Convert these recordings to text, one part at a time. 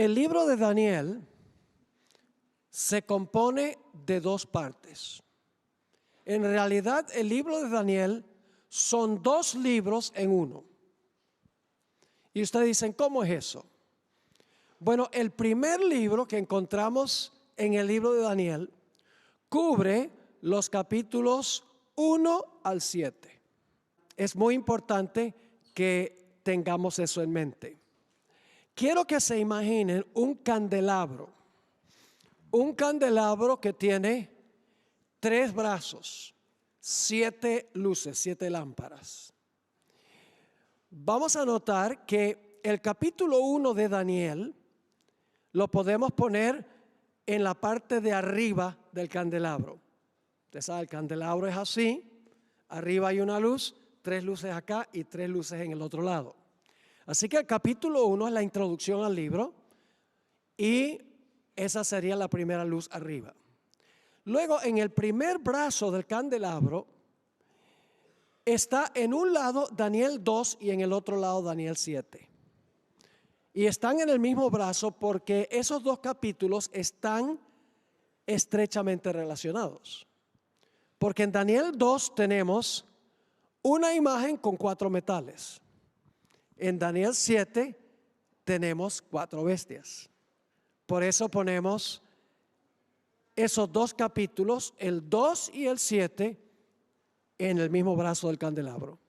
El libro de Daniel se compone de dos partes. En realidad, el libro de Daniel son dos libros en uno. Y ustedes dicen, ¿cómo es eso? Bueno, el primer libro que encontramos en el libro de Daniel cubre los capítulos 1 al 7. Es muy importante que tengamos eso en mente. Quiero que se imaginen un candelabro que tiene 3 brazos, 7 luces, 7 lámparas. Vamos a notar que el capítulo 1 de Daniel lo podemos poner en la parte de arriba del candelabro. Usted sabe, el candelabro es así, arriba hay una luz, 3 luces acá y 3 luces en el otro lado. Así que el capítulo 1 es la introducción al libro y esa sería la primera luz arriba. Luego, en el primer brazo del candelabro está en un lado Daniel 2 y en el otro lado Daniel 7. Y están en el mismo brazo porque esos dos capítulos están estrechamente relacionados. Porque en Daniel 2 tenemos una imagen con 4 metales. En Daniel 7 tenemos 4 bestias. Por eso ponemos esos dos capítulos, el 2 y el 7, en el mismo brazo del candelabro.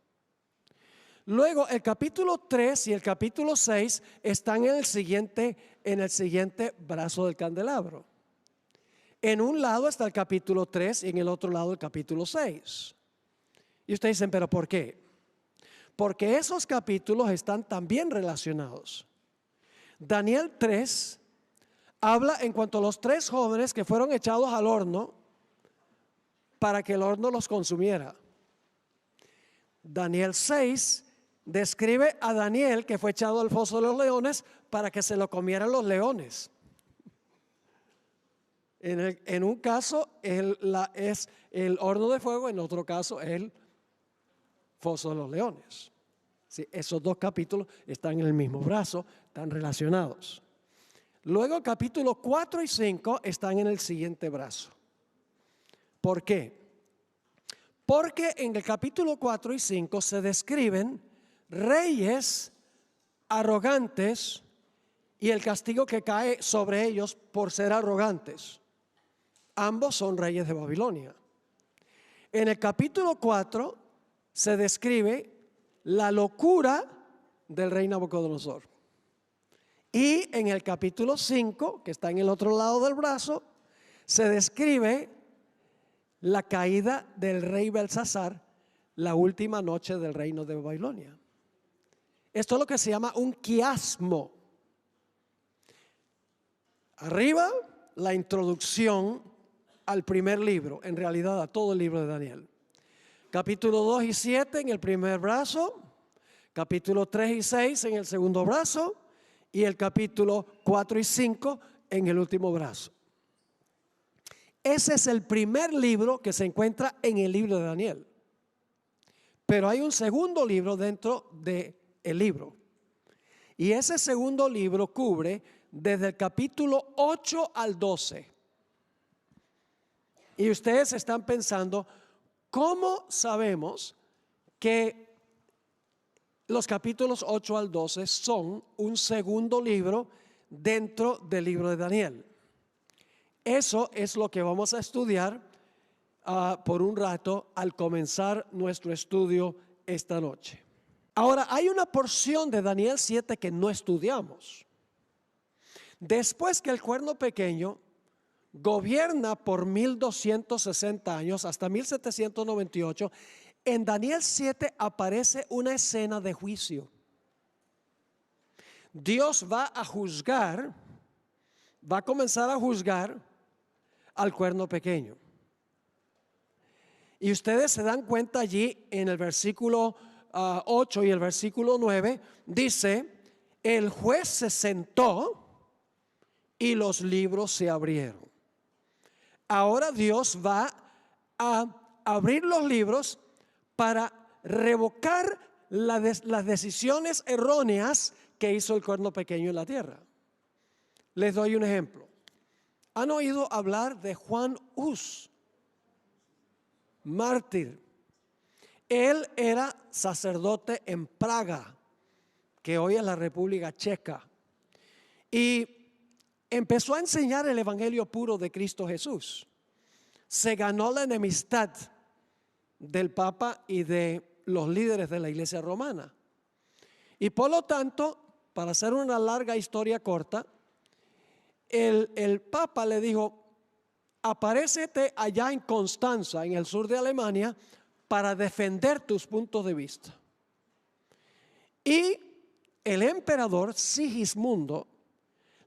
Luego el capítulo 3 y el capítulo 6 están en el siguiente brazo del candelabro. En un lado está el capítulo 3 y en el otro lado el capítulo 6. Y ustedes dicen, ¿pero por qué? Porque esos capítulos están también relacionados. Daniel 3 habla en cuanto a los 3 jóvenes que fueron echados al horno para que el horno los consumiera. Daniel 6 describe a Daniel que fue echado al foso de los leones para que se lo comieran los leones. En un caso es el horno de fuego, en otro caso el foso de los leones. Sí, esos dos capítulos están en el mismo brazo, están relacionados. Luego capítulos 4 y 5 están en el siguiente brazo. ¿Por qué? Porque en el capítulo 4 y 5 se describen reyes arrogantes y el castigo que cae sobre ellos por ser arrogantes. Ambos son reyes de Babilonia. En el capítulo 4 se describe la locura del rey Nabucodonosor. Y en el capítulo 5, que está en el otro lado del brazo, se describe la caída del rey Belsasar, la última noche del reino de Babilonia. Esto es lo que se llama un quiasmo. Arriba, la introducción al primer libro, en realidad a todo el libro de Daniel. Capítulo 2 y 7 en el primer brazo, capítulo 3 y 6 en el segundo brazo y el capítulo 4 y 5 en el último brazo. Ese es el primer libro que se encuentra en el libro de Daniel. Pero hay un segundo libro dentro del libro. Y ese segundo libro cubre desde el capítulo 8 al 12. Y ustedes están pensando, ¿cómo sabemos que los capítulos 8 al 12 son un segundo libro dentro del libro de Daniel? Eso es lo que vamos a estudiar por un rato al comenzar nuestro estudio esta noche. Ahora, hay una porción de Daniel 7 que no estudiamos. Después que el cuerno pequeño gobierna por 1260 años hasta 1798, en Daniel 7 aparece una escena de juicio. Dios va a juzgar, va a comenzar a juzgar al cuerno pequeño. Y ustedes se dan cuenta allí en el versículo 8 y el versículo 9, dice, el juez se sentó y los libros se abrieron. Ahora Dios va a abrir los libros para revocar las decisiones erróneas que hizo el cuerno pequeño en la tierra. Les doy un ejemplo. ¿Han oído hablar de Juan Hus, mártir? Él era sacerdote en Praga, que hoy es la República Checa, y empezó a enseñar el evangelio puro de Cristo Jesús. Se ganó la enemistad del Papa y de los líderes de la Iglesia romana. Y por lo tanto, para hacer una larga historia corta, el Papa le dijo: aparécete allá en Constanza, en el sur de Alemania, para defender tus puntos de vista. Y el emperador Sigismundo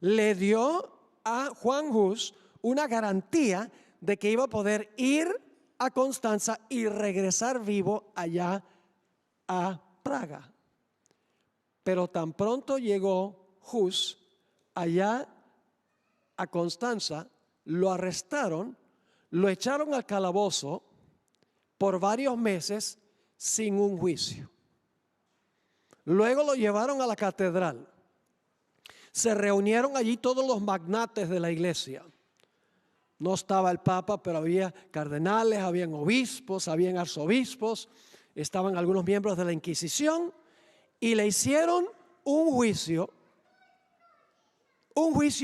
le dio a Juan Hus una garantía de que iba a poder ir a Constanza y regresar vivo allá a Praga. Pero tan pronto llegó Hus allá a Constanza, lo arrestaron, lo echaron al calabozo por varios meses sin un juicio. Luego lo llevaron a la catedral. Se reunieron allí todos los magnates de la iglesia. No estaba el Papa, pero había cardenales, habían obispos, habían arzobispos, estaban algunos miembros de la Inquisición, y le hicieron un juicio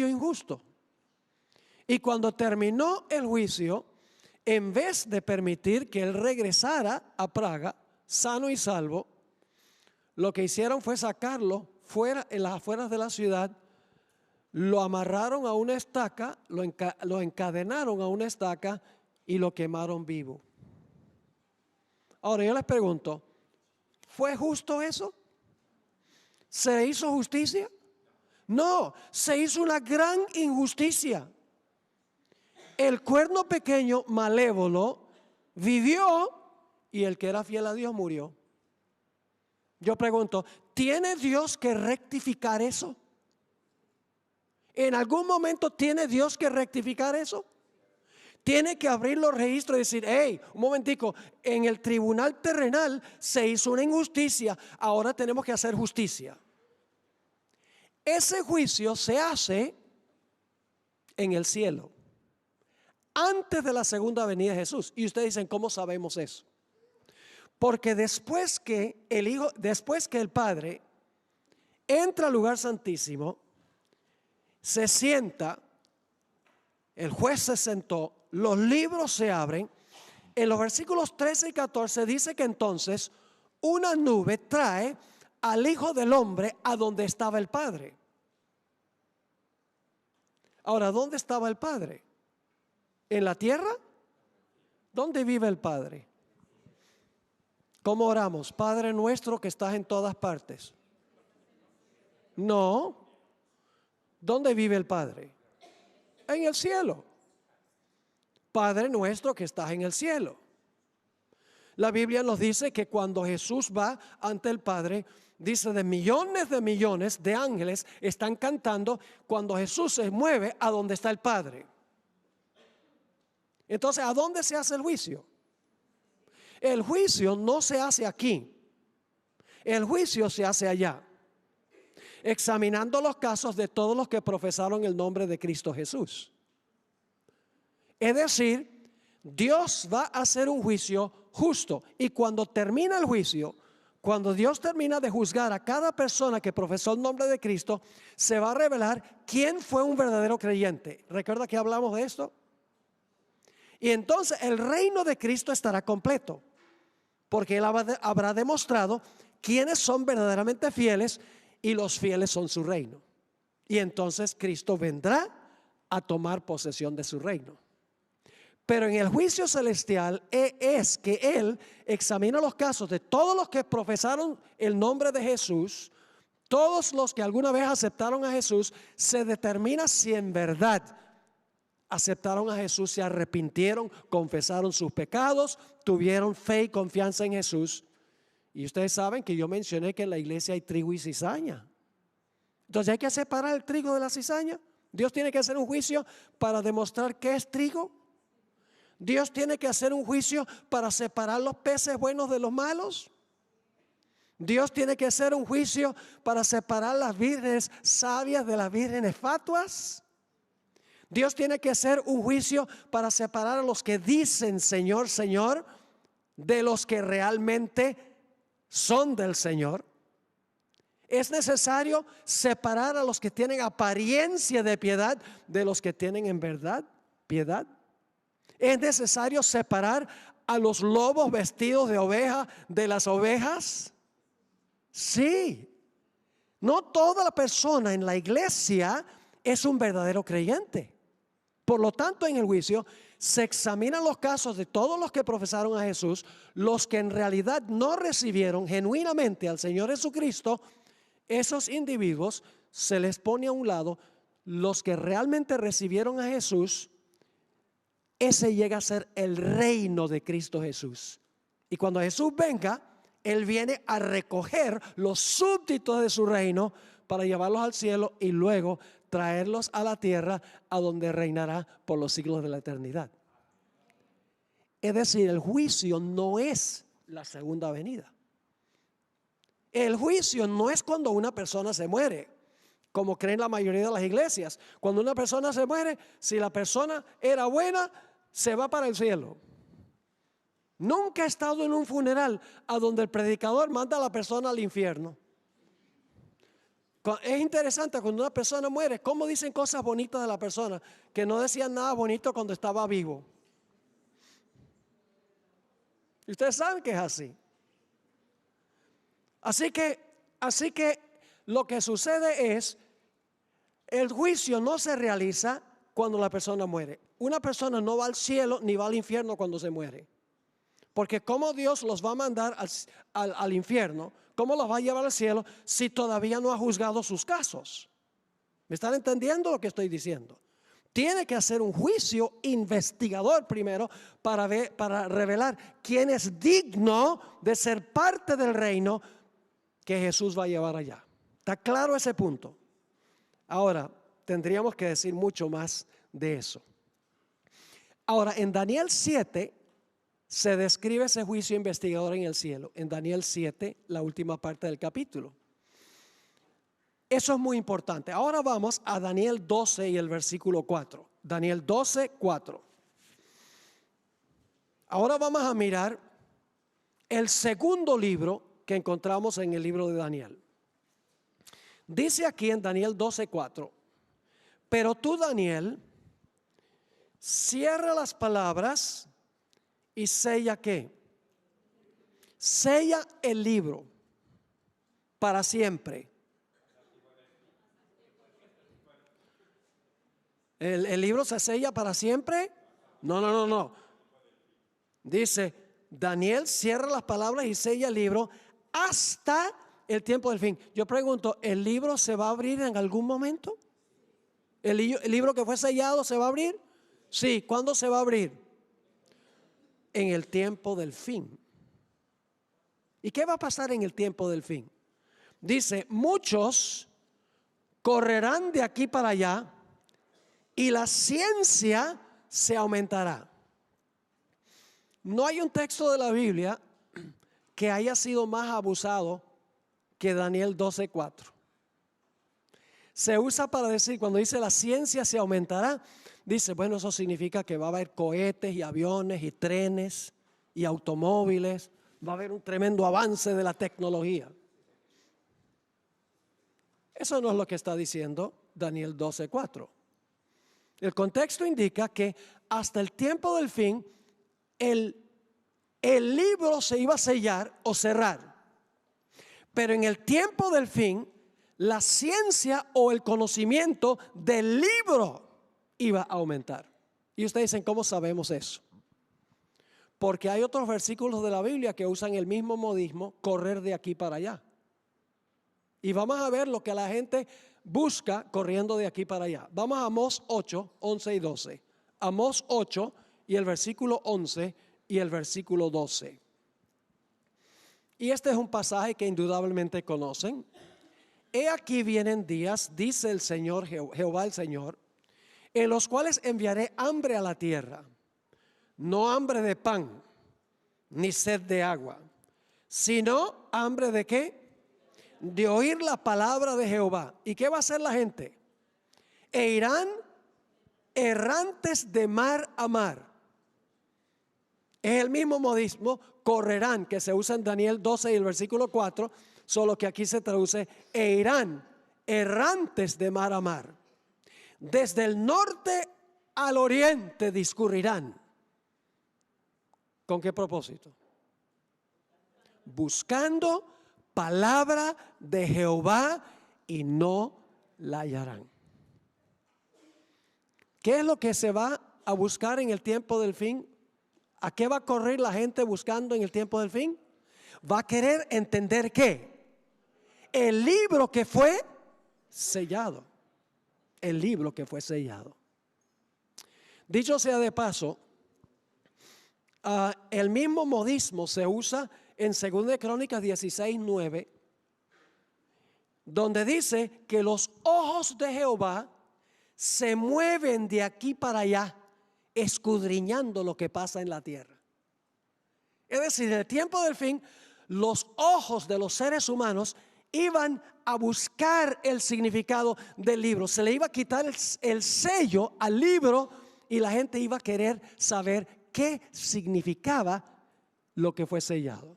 injusto. Y cuando terminó el juicio, en vez de permitir que él regresara a Praga sano y salvo, lo que hicieron fue sacarlo fuera, en las afueras de la ciudad, lo amarraron a una estaca, lo encadenaron a una estaca y lo quemaron vivo. Ahora yo les pregunto, ¿fue justo eso? ¿Se hizo justicia? No, se hizo una gran injusticia. El cuerno pequeño malévolo vivió y el que era fiel a Dios murió. Yo pregunto, ¿tiene Dios que rectificar eso? ¿En algún momento tiene Dios que rectificar eso? Tiene que abrir los registros y decir: hey, un momentico, en el tribunal terrenal se hizo una injusticia, ahora tenemos que hacer justicia. Ese juicio se hace en el cielo, antes de la segunda venida de Jesús. Y ustedes dicen: ¿cómo sabemos eso? Porque después que el Padre entra al lugar santísimo, se sienta, el juez se sentó, los libros se abren. En los versículos 13 y 14 dice que entonces una nube trae al Hijo del Hombre a donde estaba el Padre. Ahora, ¿dónde estaba el Padre? ¿En la tierra? ¿Dónde vive el Padre? ¿Cómo oramos? Padre nuestro que estás en todas partes. No. ¿Dónde vive el Padre? En el cielo. Padre nuestro que estás en el cielo. La Biblia nos dice que cuando Jesús va ante el Padre, dice de millones de ángeles están cantando cuando Jesús se mueve a donde está el Padre. Entonces, ¿a dónde se hace el juicio? El juicio no se hace aquí. El juicio se hace allá, examinando los casos de todos los que profesaron el nombre de Cristo Jesús. Es decir, Dios va a hacer un juicio justo, y cuando termina el juicio, cuando Dios termina de juzgar a cada persona que profesó el nombre de Cristo, se va a revelar quién fue un verdadero creyente. ¿Recuerda que hablamos de esto? Y entonces el reino de Cristo estará completo, porque Él habrá demostrado quiénes son verdaderamente fieles, y los fieles son su reino. Y entonces Cristo vendrá a tomar posesión de su reino. Pero en el juicio celestial es que Él examina los casos de todos los que profesaron el nombre de Jesús, todos los que alguna vez aceptaron a Jesús. Se determina si en verdad aceptaron a Jesús, se arrepintieron, confesaron sus pecados, tuvieron fe y confianza en Jesús. Y ustedes saben que yo mencioné que en la iglesia hay trigo y cizaña. Entonces hay que separar el trigo de la cizaña. Dios tiene que hacer un juicio para demostrar qué es trigo. Dios tiene que hacer un juicio para separar los peces buenos de los malos. Dios tiene que hacer un juicio para separar las vírgenes sabias de las vírgenes fatuas. Dios tiene que hacer un juicio para separar a los que dicen Señor, Señor, de los que realmente son del Señor. Es necesario separar a los que tienen apariencia de piedad de los que tienen en verdad piedad. Es necesario separar a los lobos vestidos de oveja de las ovejas. Sí, no toda la persona en la iglesia es un verdadero creyente. Por lo tanto, en el juicio se examinan los casos de todos los que profesaron a Jesús, los que en realidad no recibieron genuinamente al Señor Jesucristo. Esos individuos se les pone a un lado. Los que realmente recibieron a Jesús, ese llega a ser el reino de Cristo Jesús. Y cuando Jesús venga, Él viene a recoger los súbditos de su reino para llevarlos al cielo y luego traerlos a la tierra, a donde reinará por los siglos de la eternidad. Es decir, el juicio no es la segunda venida. El juicio no es cuando una persona se muere, como creen la mayoría de las iglesias. Cuando una persona se muere, si la persona era buena, se va para el cielo. Nunca he estado en un funeral a donde el predicador manda a la persona al infierno. Es interesante cuando una persona muere, cómo dicen cosas bonitas de la persona, que no decían nada bonito cuando estaba vivo. Y ustedes saben que es así. Así que lo que sucede es, el juicio no se realiza cuando la persona muere. Una persona no va al cielo ni va al infierno cuando se muere. Porque ¿cómo Dios los va a mandar al infierno? ¿Cómo los va a llevar al cielo si todavía no ha juzgado sus casos? ¿Me están entendiendo lo que estoy diciendo? Tiene que hacer un juicio investigador primero para revelar quién es digno de ser parte del reino que Jesús va a llevar allá. ¿Está claro ese punto? Ahora, tendríamos que decir mucho más de eso. Ahora, en Daniel 7 se describe ese juicio investigador en el cielo. En Daniel 7, la última parte del capítulo. Eso es muy importante. Ahora vamos a Daniel 12 y el versículo 4. Daniel 12, 4. Ahora vamos a mirar el segundo libro que encontramos en el libro de Daniel. Dice aquí en Daniel 12, 4. Pero tú, Daniel, cierra las palabras y sella ¿qué? Sella el libro para siempre. ¿El libro se sella para siempre? No. Dice, Daniel cierra las palabras y sella el libro hasta el tiempo del fin. Yo pregunto, ¿el libro se va a abrir en algún momento? ¿El libro que fue sellado se va a abrir? Sí, ¿cuándo se va a abrir? En el tiempo del fin. ¿Y qué va a pasar en el tiempo del fin? Dice, muchos correrán de aquí para allá y la ciencia se aumentará. No hay un texto de la Biblia que haya sido más abusado que Daniel 12:4. Se usa para decir, cuando dice la ciencia se aumentará, dice, bueno, eso significa que va a haber cohetes y aviones y trenes y automóviles. Va a haber un tremendo avance de la tecnología. Eso no es lo que está diciendo Daniel 12:4. El contexto indica que hasta el tiempo del fin el libro se iba a sellar o cerrar. Pero en el tiempo del fin, la ciencia o el conocimiento del libro iba a aumentar. Y ustedes dicen, ¿cómo sabemos eso? Porque hay otros versículos de la Biblia que usan el mismo modismo, correr de aquí para allá. Y vamos a ver lo que la gente busca corriendo de aquí para allá. Vamos a Amós 8, 11 y 12. Amós 8 y el versículo 11 y el versículo 12. Y este es un pasaje que indudablemente conocen. He aquí vienen días, dice el Señor, Jehová el Señor, en los cuales enviaré hambre a la tierra, no hambre de pan, ni sed de agua, sino hambre ¿de qué? De oír la palabra de Jehová. ¿Y qué va a hacer la gente? E irán errantes de mar a mar. Es el mismo modismo, correrán, que se usa en Daniel 12 y el versículo 4, solo que aquí se traduce, e irán errantes de mar a mar. Desde el norte al oriente discurrirán. ¿Con qué propósito? Buscando palabra de Jehová y no la hallarán. ¿Qué es lo que se va a buscar en el tiempo del fin? ¿A qué va a correr la gente buscando en el tiempo del fin? Va a querer entender ¿qué? El libro que fue sellado. El libro que fue sellado. Dicho sea de paso, el mismo modismo se usa en 2 Crónicas 16:9, donde dice que los ojos de Jehová se mueven de aquí para allá, escudriñando lo que pasa en la tierra. Es decir, en el tiempo del fin, los ojos de los seres humanos iban a buscar el significado del libro. Se le iba a quitar el sello al libro y la gente iba a querer saber qué significaba lo que fue sellado.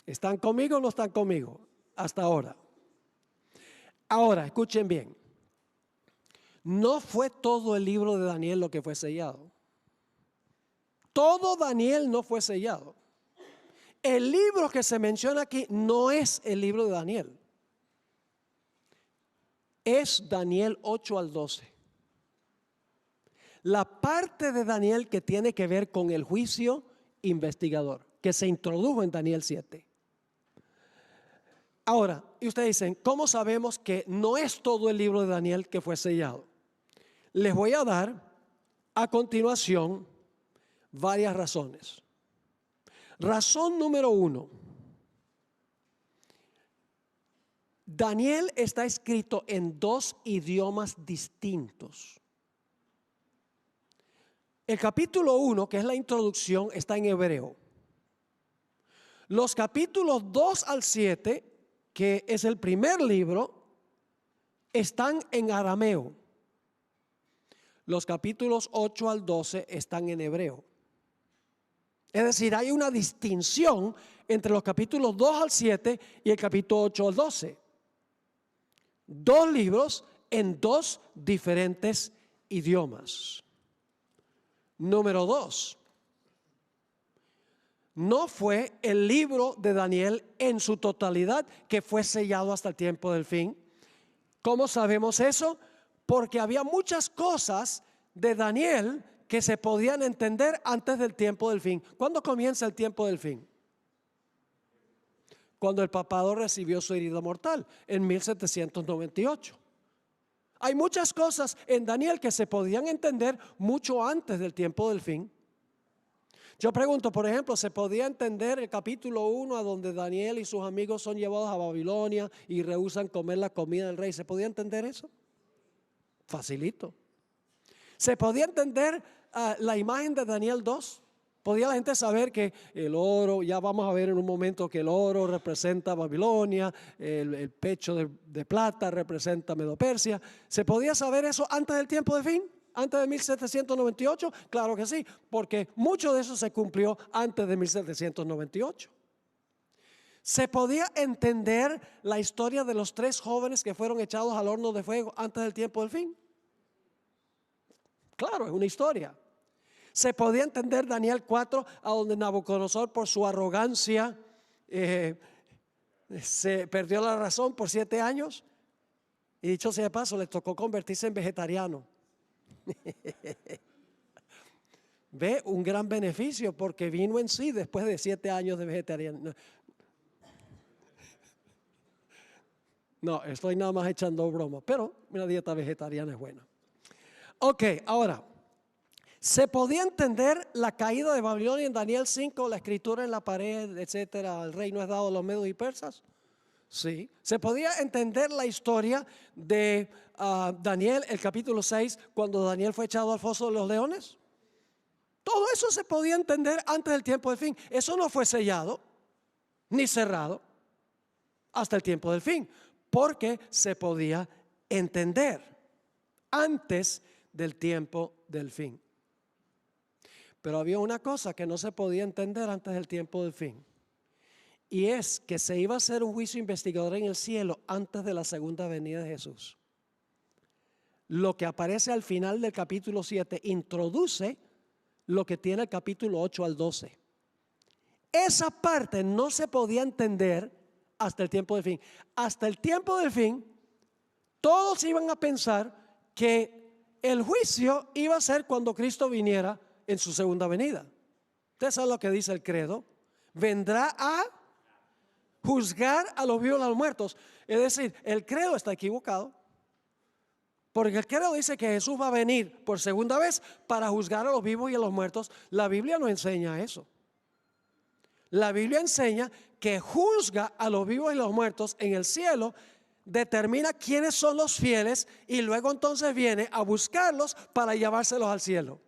¿Están conmigo o no están conmigo? Hasta ahora. Ahora, escuchen bien. No fue todo el libro de Daniel lo que fue sellado. Todo Daniel no fue sellado. El libro que se menciona aquí no es el libro de Daniel. Es Daniel 8 al 12. La parte de Daniel que tiene que ver con el juicio investigador, que se introdujo en Daniel 7. Ahora, y ustedes dicen, ¿cómo sabemos que no es todo el libro de Daniel que fue sellado? Les voy a dar a continuación varias razones. Razón número 1. Daniel está escrito en 2 idiomas distintos. El capítulo 1, que es la introducción, está en hebreo. Los capítulos 2 al 7, que es el primer libro, están en arameo. Los capítulos 8 al 12 están en hebreo. Es decir, hay una distinción entre los capítulos 2 al 7 y el capítulo 8 al 12. 2 libros en 2 diferentes idiomas. Número 2. No fue el libro de Daniel en su totalidad que fue sellado hasta el tiempo del fin. ¿Cómo sabemos eso? Porque había muchas cosas de Daniel que se podían entender antes del tiempo del fin. ¿Cuándo comienza el tiempo del fin? Cuando el papado recibió su herida mortal, en 1798. Hay muchas cosas en Daniel que se podían entender mucho antes del tiempo del fin. Yo pregunto, por ejemplo, ¿se podía entender el capítulo 1 a donde Daniel y sus amigos son llevados a Babilonia y rehúsan comer la comida del rey? ¿Se podía entender eso? Facilito. ¿Se podía entender la imagen de Daniel 2? ¿Podía la gente saber que el oro, ya vamos a ver en un momento que el oro representa Babilonia, el pecho de plata representa Medo-Persia? ¿Se podía saber eso antes del tiempo de fin? ¿Antes de 1798? Claro que sí, porque mucho de eso se cumplió antes de 1798. ¿Se podía entender la historia de los 3 jóvenes que fueron echados al horno de fuego antes del tiempo del fin? Claro, es una historia. ¿Se podía entender Daniel 4, a donde Nabucodonosor por su arrogancia se perdió la razón por 7 años? Y dicho sea de paso, le tocó convertirse en vegetariano. Ve, un gran beneficio porque vino en sí después de 7 años de vegetariano. No, estoy nada más echando broma, pero una dieta vegetariana es buena. Ok, ahora, ¿se podía entender la caída de Babilonia en Daniel 5, la escritura en la pared, etcétera? El reino es dado a los medos y persas. Sí. ¿Se podía entender la historia de Daniel, el capítulo 6, cuando Daniel fue echado al foso de los leones? Todo eso se podía entender antes del tiempo del fin. Eso no fue sellado. ni cerrado hasta el tiempo del fin, porque se podía entender antes del tiempo del fin. Pero había una cosa que no se podía entender antes del tiempo del fin, y es que se iba a hacer un juicio investigador en el cielo antes de la segunda venida de Jesús. Lo que aparece al final del capítulo 7 introduce lo que tiene el capítulo 8 al 12. Esa parte no se podía entender hasta el tiempo del fin. Hasta el tiempo del fin, todos iban a pensar que el juicio iba a ser cuando Cristo viniera en su segunda venida. Ustedes saben lo que dice el credo: vendrá a juzgar a los vivos y a los muertos. Es decir, el credo está equivocado, porque el credo dice que Jesús va a venir por segunda vez para juzgar a los vivos y a los muertos. La Biblia no enseña eso. La Biblia enseña que juzga a los vivos y los muertos en el cielo, determina quiénes son los fieles y luego entonces viene a buscarlos para llevárselos al cielo.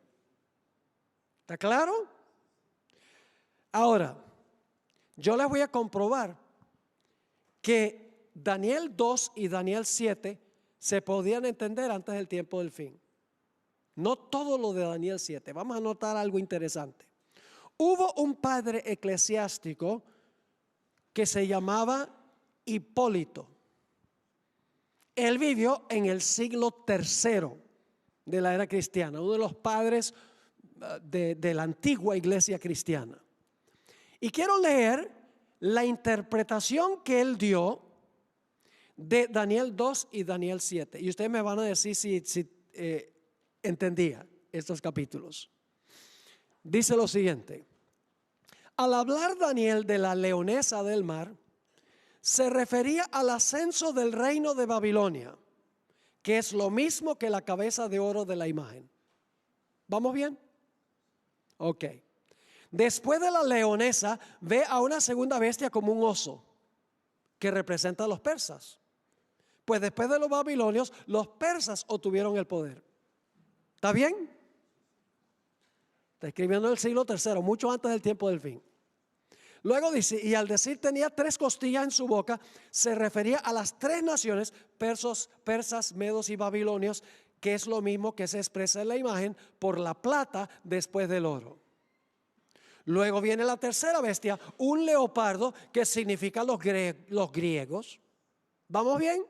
¿Está claro? Ahora, yo les voy a comprobar que Daniel 2 y Daniel 7 se podían entender antes del tiempo del fin. No todo lo de Daniel 7. Vamos a notar algo interesante. Hubo un padre eclesiástico que se llamaba Hipólito. Él vivió en el siglo III de la era cristiana, uno de los padres de la antigua iglesia cristiana. Y quiero leer la interpretación que él dio de Daniel 2 y Daniel 7. Y ustedes me van a decir si entendía estos capítulos. Dice lo siguiente: al hablar Daniel de la leonesa del mar, se refería al ascenso del reino de Babilonia, que es lo mismo que la cabeza de oro de la imagen. ¿Vamos bien? Ok. Después de la leonesa, ve a una segunda bestia como un oso, que representa a los persas. Pues después de los babilonios, los persas obtuvieron el poder. ¿Está bien? Está escribiendo en el siglo III, mucho antes del tiempo del fin. Luego dice: y al decir tenía 3 costillas en su boca, se refería a las 3 naciones, persas, medos y babilonios, que es lo mismo que se expresa en la imagen por la plata después del oro. Luego viene la tercera bestia, un leopardo, que significa los griegos. ¿Vamos bien?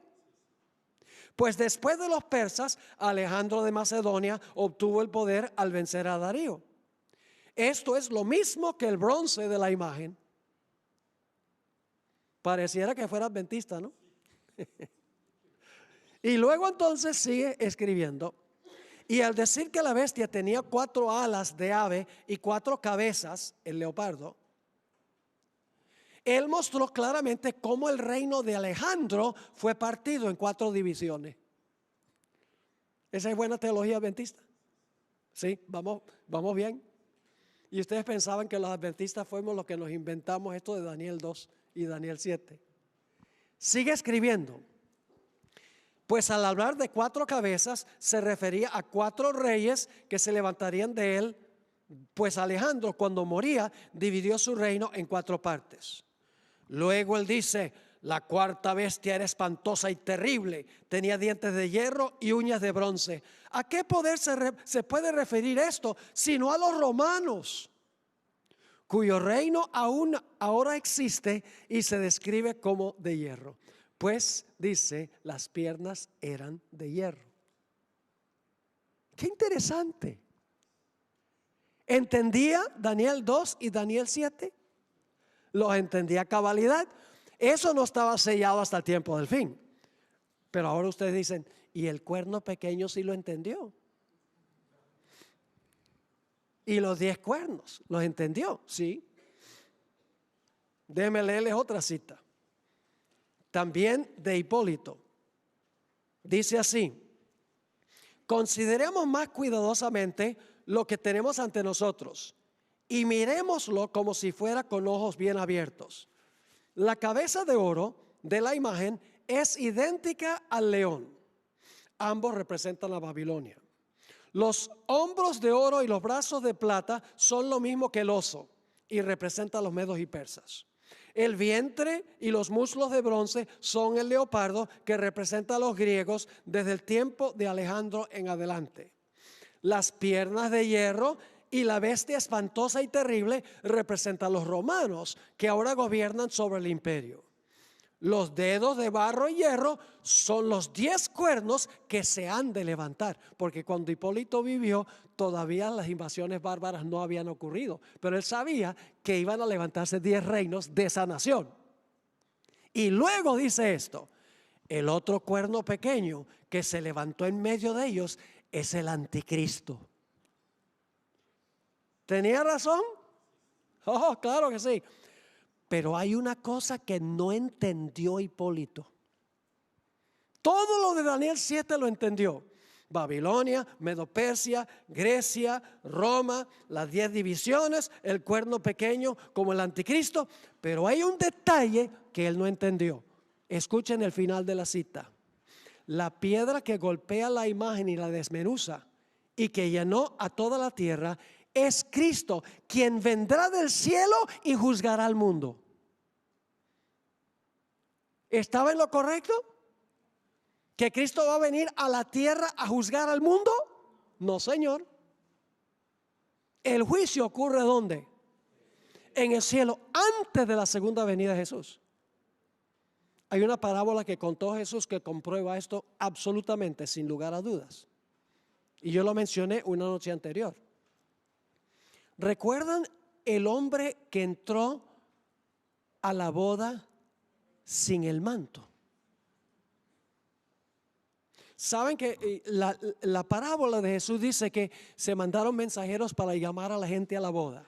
Pues después de los persas, Alejandro de Macedonia obtuvo el poder al vencer a Darío. Esto es lo mismo que el bronce de la imagen. Pareciera que fuera adventista, ¿no? Y luego entonces sigue escribiendo: y al decir que la bestia tenía 4 alas de ave y 4 cabezas, el leopardo, él mostró claramente cómo el reino de Alejandro fue partido en 4 divisiones. ¿Esa es buena teología adventista? Sí, vamos bien. Y ustedes pensaban que los adventistas fuimos los que nos inventamos esto de Daniel 2 y Daniel 7. Sigue escribiendo: pues al hablar de 4 cabezas se refería a 4 reyes que se levantarían de él, pues Alejandro, cuando moría, dividió su reino en 4 partes. Luego él dice: la cuarta bestia era espantosa y terrible, tenía dientes de hierro y uñas de bronce. ¿A qué poder se puede referir esto sino a los romanos, cuyo reino aún ahora existe y se describe como de hierro? Pues dice, las piernas eran de hierro. Qué interesante. ¿Entendía Daniel 2 y Daniel 7? Los entendía a cabalidad. Eso no estaba sellado hasta el tiempo del fin. Pero ahora ustedes dicen: ¿y el cuerno pequeño sí lo entendió? ¿Y los 10 cuernos los entendió? Sí. Déjenme leerles otra cita. También de Hipólito. Dice así: consideremos más cuidadosamente lo que tenemos ante nosotros y mirémoslo como si fuera con ojos bien abiertos. La cabeza de oro de la imagen es idéntica al león. Ambos representan a Babilonia. Los hombros de oro y los brazos de plata son lo mismo que el oso y representan a los medos y persas. El vientre y los muslos de bronce son el leopardo que representa a los griegos desde el tiempo de Alejandro en adelante. Las piernas de hierro y la bestia espantosa y terrible representan a los romanos que ahora gobiernan sobre el imperio. Los dedos de barro y hierro son los 10 cuernos que se han de levantar, porque cuando Hipólito vivió todavía las invasiones bárbaras no habían ocurrido, pero él sabía que iban a levantarse 10 reinos de esa nación. Y luego dice esto: el otro cuerno pequeño que se levantó en medio de ellos es el anticristo. ¿Tenía razón? Oh, claro que sí. Pero hay una cosa que no entendió Hipólito. Todo lo de Daniel 7 lo entendió. Babilonia, Medo-Persia, Grecia, Roma, las 10 divisiones, el cuerno pequeño como el anticristo. Pero hay un detalle que él no entendió. Escuchen el final de la cita. La piedra que golpea la imagen y la desmenuza y que llenó a toda la tierra es Cristo, quien vendrá del cielo y juzgará al mundo. ¿Estaba en lo correcto? ¿Que Cristo va a venir a la tierra a juzgar al mundo? No, señor. El juicio ocurre ¿dónde? En el cielo, antes de la segunda venida de Jesús. Hay una parábola que contó Jesús que comprueba esto absolutamente, sin lugar a dudas. Y yo lo mencioné una noche anterior. ¿Recuerdan el hombre que entró a la boda sin el manto? Saben que la parábola de Jesús dice que se mandaron mensajeros para llamar a la gente a la boda.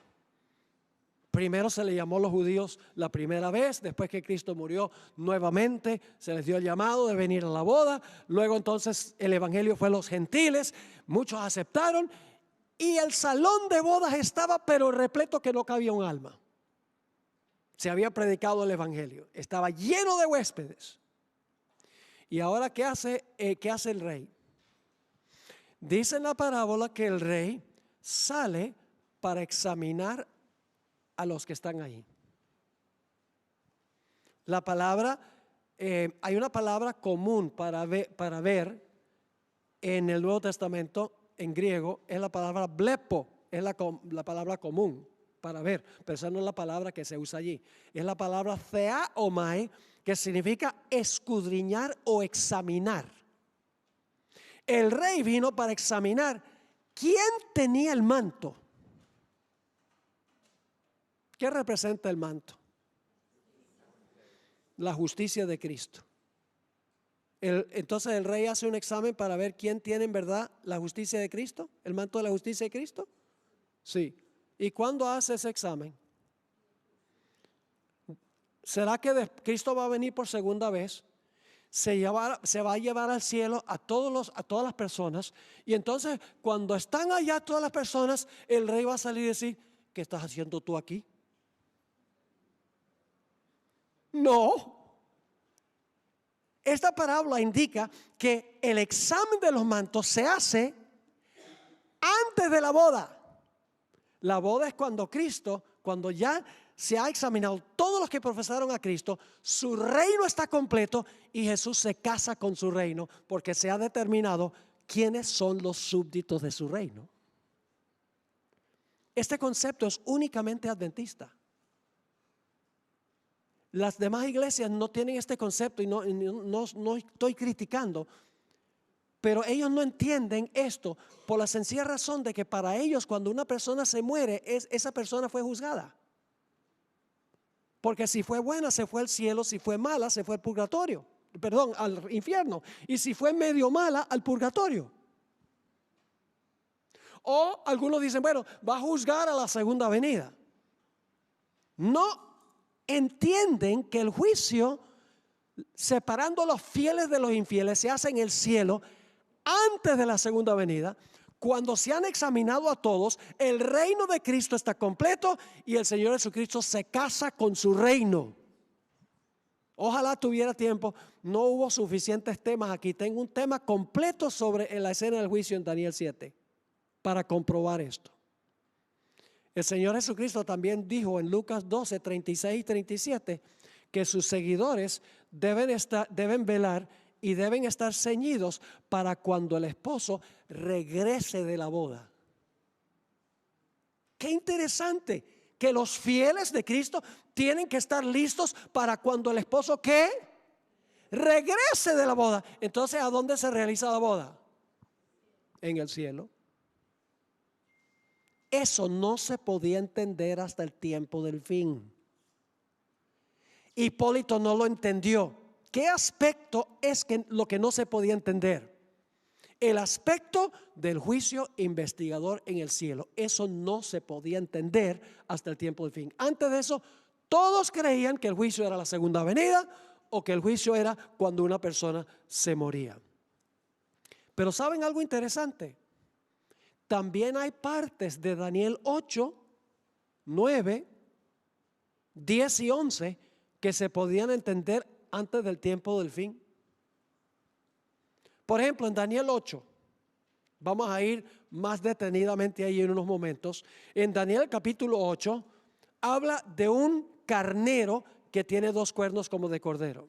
Primero se le llamó a los judíos la primera vez, después que Cristo murió nuevamente se les dio el llamado de venir a la boda. Luego entonces el evangelio fue a los gentiles, muchos aceptaron y el salón de bodas estaba pero repleto que no cabía un alma. Se había predicado el evangelio, estaba lleno de huéspedes. Y ahora ¿qué hace el rey? Dice en la parábola que el rey sale para examinar a los que están ahí. La palabra, hay una palabra común para ver en el Nuevo Testamento en griego, es la palabra blepo, es la palabra común para ver, pero esa no es la palabra que se usa allí. Es la palabra theaomai, que significa escudriñar o examinar. El rey vino para examinar quién tenía el manto. ¿Qué representa el manto? La justicia de Cristo. Entonces el rey hace un examen para ver quién tiene en verdad la justicia de Cristo, el manto de la justicia de Cristo. Sí. ¿Y cuándo hace ese examen? ¿Será que Cristo va a venir por segunda vez? Se va a llevar al cielo a todas las personas. Y entonces cuando están allá todas las personas, el rey va a salir y decir: ¿qué estás haciendo tú aquí? No. Esta parábola indica que el examen de los mantos se hace antes de la boda. La boda es cuando Cristo, cuando ya se ha examinado todos los que profesaron a Cristo, su reino está completo y Jesús se casa con su reino, porque se ha determinado quiénes son los súbditos de su reino. Este concepto es únicamente adventista. Las demás iglesias no tienen este concepto y no estoy criticando, pero ellos no entienden esto por la sencilla razón de que para ellos cuando una persona se muere, esa persona fue juzgada. Porque si fue buena se fue al cielo, si fue mala se fue al purgatorio, perdón, al infierno. Y si fue medio mala, al purgatorio. O algunos dicen, bueno, va a juzgar a la segunda venida. No entienden que el juicio, separando a los fieles de los infieles, se hace en el cielo antes de la segunda venida. Cuando se han examinado a todos, el reino de Cristo está completo y el Señor Jesucristo se casa con su reino. Ojalá tuviera tiempo. No hubo suficientes temas aquí. Tengo un tema completo sobre la escena del juicio en Daniel 7 para comprobar esto. El Señor Jesucristo también dijo en Lucas 12, 36 y 37 que sus seguidores deben velar y deben estar ceñidos para cuando el esposo regrese de la boda. Qué interesante que los fieles de Cristo tienen que estar listos para cuando el esposo ¿qué? Regrese de la boda. Entonces, ¿a dónde se realiza la boda? En el cielo. Eso no se podía entender hasta el tiempo del fin. Hipólito no lo entendió. ¿Qué aspecto es lo que no se podía entender? El aspecto del juicio investigador en el cielo. Eso no se podía entender hasta el tiempo del fin. Antes de eso, todos creían que el juicio era la segunda venida o que el juicio era cuando una persona se moría. Pero ¿saben algo interesante? También hay partes de Daniel 8, 9, 10 y 11 que se podían entender antes del tiempo del fin. Por ejemplo, en Daniel 8, vamos a ir más detenidamente ahí en unos momentos. En Daniel capítulo 8 habla de un carnero que tiene dos cuernos como de cordero.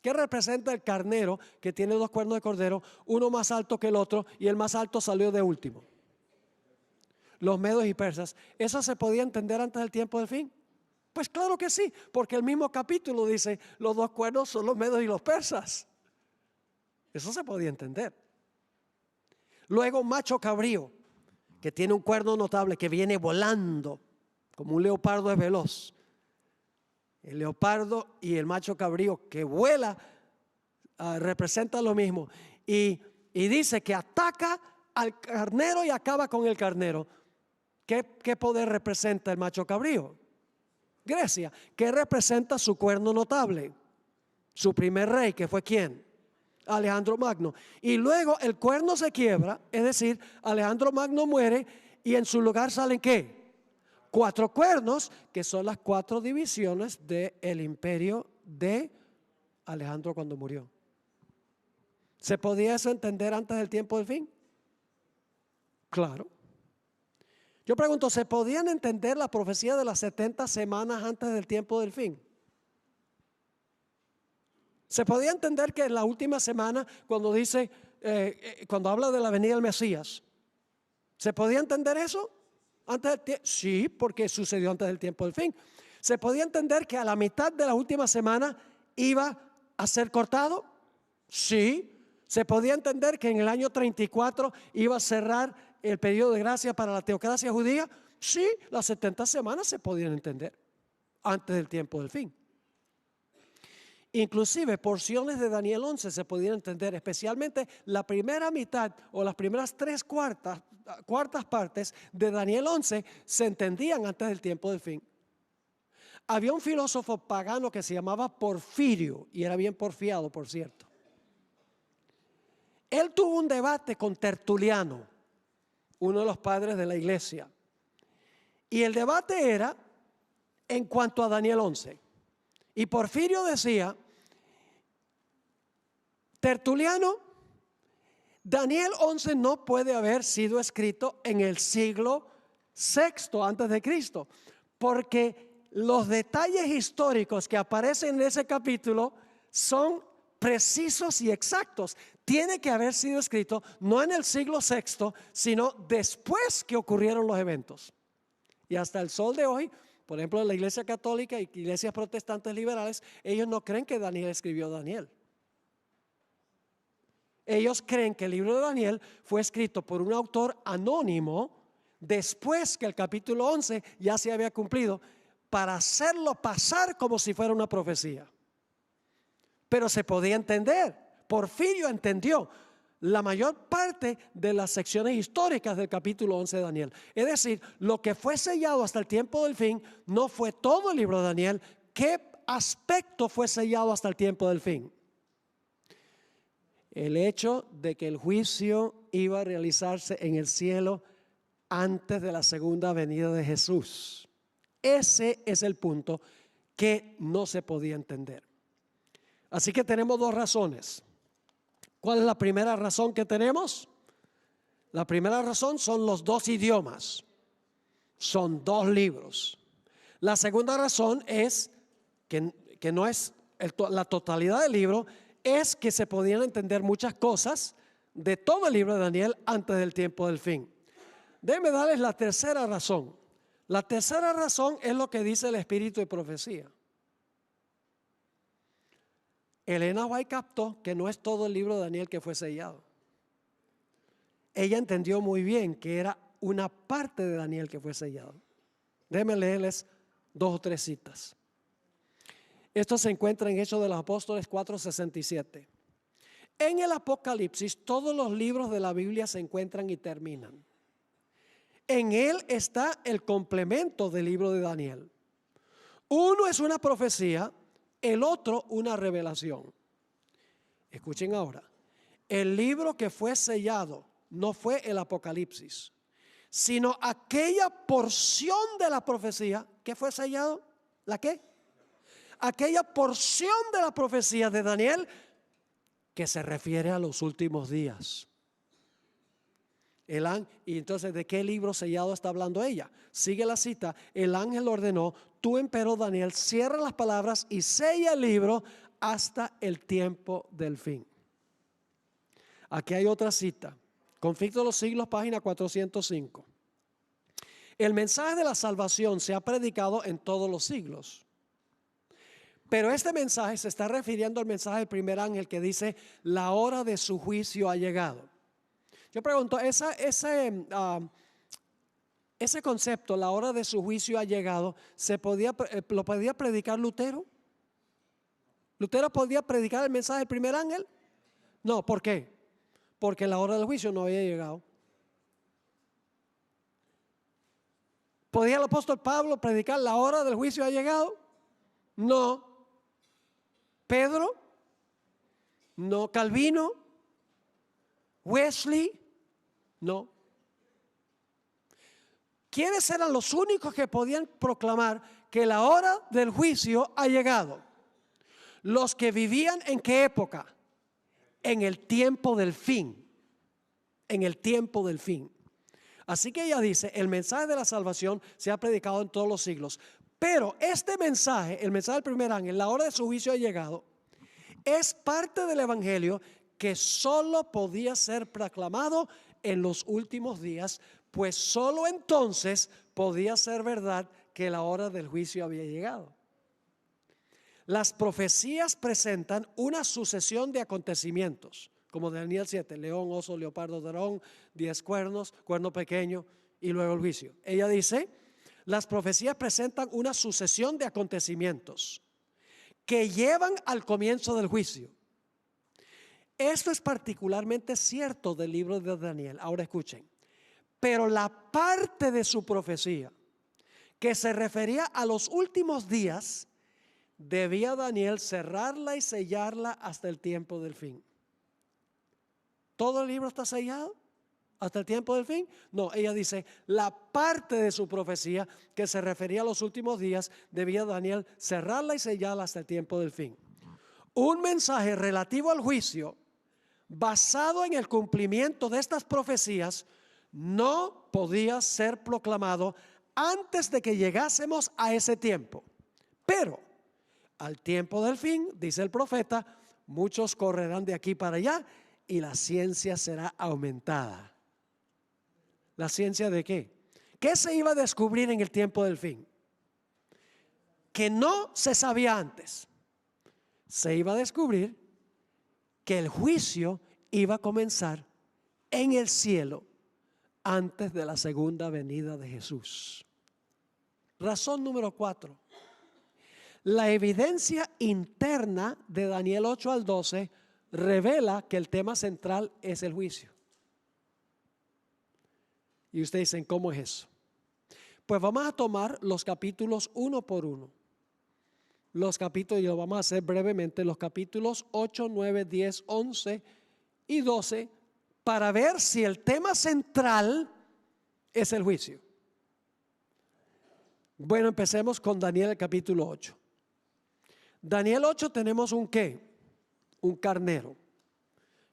¿Qué representa el carnero que tiene dos cuernos de cordero? Uno más alto que el otro y el más alto salió de último. Los medos y persas. ¿Eso se podía entender antes del tiempo del fin? Pues claro que sí, porque el mismo capítulo dice los dos cuernos son los medos y los persas. Eso se podía entender. Luego macho cabrío, que tiene un cuerno notable, que viene volando, como un leopardo es veloz. El leopardo y el macho cabrío que vuela representan lo mismo. Y dice que ataca al carnero y acaba con el carnero. ¿Qué poder representa el macho cabrío? Grecia. ¿Qué representa su cuerno notable? Su primer rey, que fue ¿quién? Alejandro Magno. Y luego el cuerno se quiebra, es decir, Alejandro Magno muere y en su lugar salen ¿qué? 4 cuernos, que son las 4 divisiones del imperio de Alejandro cuando murió. ¿Se podía eso entender antes del tiempo del fin? Claro. Yo pregunto, ¿se podían entender la profecía de las 70 semanas antes del tiempo del fin? ¿Se podía entender que en la última semana, cuando dice, cuando habla de la venida del Mesías, ¿se podía entender eso? Sí, porque sucedió antes del tiempo del fin. ¿Se podía entender que a la mitad de la última semana iba a ser cortado? Sí. ¿Se podía entender que en el año 34 iba a cerrar el periodo de gracia para la teocracia judía? Sí, las 70 semanas se podían entender antes del tiempo del fin. Inclusive porciones de Daniel 11 se podían entender, especialmente la primera mitad o las primeras 3/4 partes de Daniel 11 se entendían antes del tiempo del fin. Había un filósofo pagano que se llamaba Porfirio y era bien porfiado, por cierto. Él tuvo un debate con Tertuliano, uno de los padres de la iglesia, y el debate era en cuanto a Daniel 11. Y Porfirio decía, Tertuliano, Daniel 11 no puede haber sido escrito en el siglo VI antes de Cristo, porque los detalles históricos que aparecen en ese capítulo son precisos y exactos. Tiene que haber sido escrito no en el siglo VI, sino después que ocurrieron los eventos. Y hasta el sol de hoy, por ejemplo, en la iglesia católica y iglesias protestantes liberales, ellos no creen que Daniel escribió Daniel. Ellos creen que el libro de Daniel fue escrito por un autor anónimo después que el capítulo 11 ya se había cumplido, para hacerlo pasar como si fuera una profecía. Pero se podía entender. Porfirio entendió la mayor parte de las secciones históricas del capítulo 11 de Daniel. Es decir, lo que fue sellado hasta el tiempo del fin no fue todo el libro de Daniel. ¿Qué aspecto fue sellado hasta el tiempo del fin? El hecho de que el juicio iba a realizarse en el cielo antes de la segunda venida de Jesús. Ese es el punto que no se podía entender. Así que tenemos 2 razones. ¿Cuál es la primera razón que tenemos? La primera razón son los 2 idiomas. son 2 libros. La segunda razón es que no es la totalidad del libro, es que se podían entender muchas cosas de todo el libro de Daniel antes del tiempo del fin. Déjenme darles la tercera razón. La tercera razón es lo que dice el espíritu de profecía. Elena White captó que no es todo el libro de Daniel que fue sellado. Ella entendió muy bien que era una parte de Daniel que fue sellado. Déjenme leerles 2 o 3 citas. Esto se encuentra en Hechos de los Apóstoles 4:67. En el Apocalipsis todos los libros de la Biblia se encuentran y terminan. En él está el complemento del libro de Daniel. Uno es una profecía, el otro una revelación. Escuchen ahora, el libro que fue sellado no fue el Apocalipsis, sino aquella porción de la profecía que fue sellado. ¿La qué? Aquella porción de la profecía de Daniel que se refiere a los últimos días. Y entonces, ¿de qué libro sellado está hablando ella? Sigue la cita. El ángel ordenó: tú, empero Daniel, cierra las palabras y sella el libro hasta el tiempo del fin. Aquí hay otra cita. Conflicto de los siglos, página 405. El mensaje de la salvación se ha predicado en todos los siglos. Pero este mensaje se está refiriendo al mensaje del primer ángel que dice: la hora de su juicio ha llegado. Yo pregunto, ese concepto, la hora de su juicio ha llegado, ¿lo podía predicar Lutero? ¿Lutero podía predicar el mensaje del primer ángel? No, ¿por qué? Porque la hora del juicio no había llegado. ¿Podía el apóstol Pablo predicar la hora del juicio ha llegado? No. ¿Pedro? No. ¿Calvino? ¿Wesley? No. ¿Quiénes eran los únicos que podían proclamar que la hora del juicio ha llegado? Los que vivían ¿en qué época? En el tiempo del fin. En el tiempo del fin. Así que ella dice: el mensaje de la salvación se ha predicado en todos los siglos. Pero este mensaje, el mensaje del primer ángel, la hora de su juicio ha llegado, es parte del evangelio que solo podía ser proclamado en los últimos días, pues solo entonces podía ser verdad que la hora del juicio había llegado. Las profecías presentan una sucesión de acontecimientos, como Daniel 7, león, oso, leopardo, dragón, 10 cuernos, cuerno pequeño y luego el juicio. Ella dice: las profecías presentan una sucesión de acontecimientos que llevan al comienzo del juicio. Esto es particularmente cierto del libro de Daniel. Ahora escuchen. Pero la parte de su profecía que se refería a los últimos días, debía Daniel cerrarla y sellarla hasta el tiempo del fin. ¿Todo el libro está sellado hasta el tiempo del fin? No, ella dice: la parte de su profecía que se refería a los últimos días, debía Daniel cerrarla y sellarla hasta el tiempo del fin. Un mensaje relativo al juicio, basado en el cumplimiento de estas profecías, no podía ser proclamado antes de que llegásemos a ese tiempo. Pero al tiempo del fin, dice el profeta, muchos correrán de aquí para allá y la ciencia será aumentada. ¿La ciencia de qué? ¿Qué se iba a descubrir en el tiempo del fin? Que no se sabía antes. Se iba a descubrir que el juicio iba a comenzar en el cielo antes de la segunda venida de Jesús. Razón número 4. La evidencia interna de Daniel 8 al 12 revela que el tema central es el juicio. Y ustedes dicen: ¿cómo es eso? Pues vamos a tomar los capítulos uno por uno. Los capítulos, y lo vamos a hacer brevemente, los capítulos 8, 9, 10, 11 y 12, para ver si el tema central es el juicio. Bueno, empecemos con Daniel, el capítulo 8. Daniel 8 tenemos un ¿qué? Un carnero.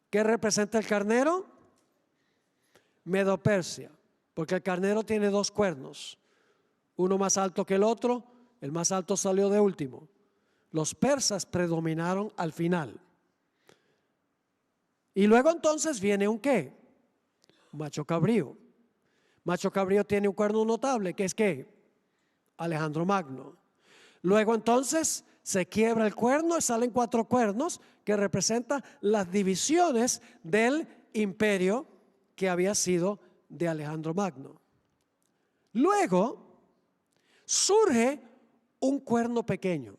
¿Qué representa el carnero? Medo-Persia, porque el carnero tiene 2 cuernos. uno más alto que el otro, el más alto salió de último. Los persas predominaron al final. Y luego entonces viene un ¿qué? Macho cabrío. Macho cabrío tiene un cuerno notable, que es ¿qué? Alejandro Magno. Luego entonces se quiebra el cuerno y salen 4 cuernos que representan las divisiones del imperio que había sido de Alejandro Magno. Luego surge un cuerno pequeño.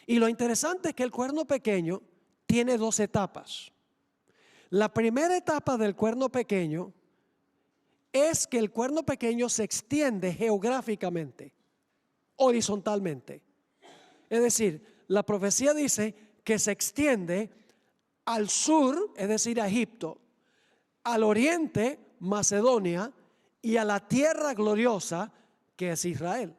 Y lo interesante es que el cuerno pequeño tiene 2 etapas. La primera etapa del cuerno pequeño es que el cuerno pequeño se extiende geográficamente, horizontalmente. Es decir, la profecía dice que se extiende al sur, es decir, a Egipto, al oriente, Macedonia, y a la tierra gloriosa que es Israel.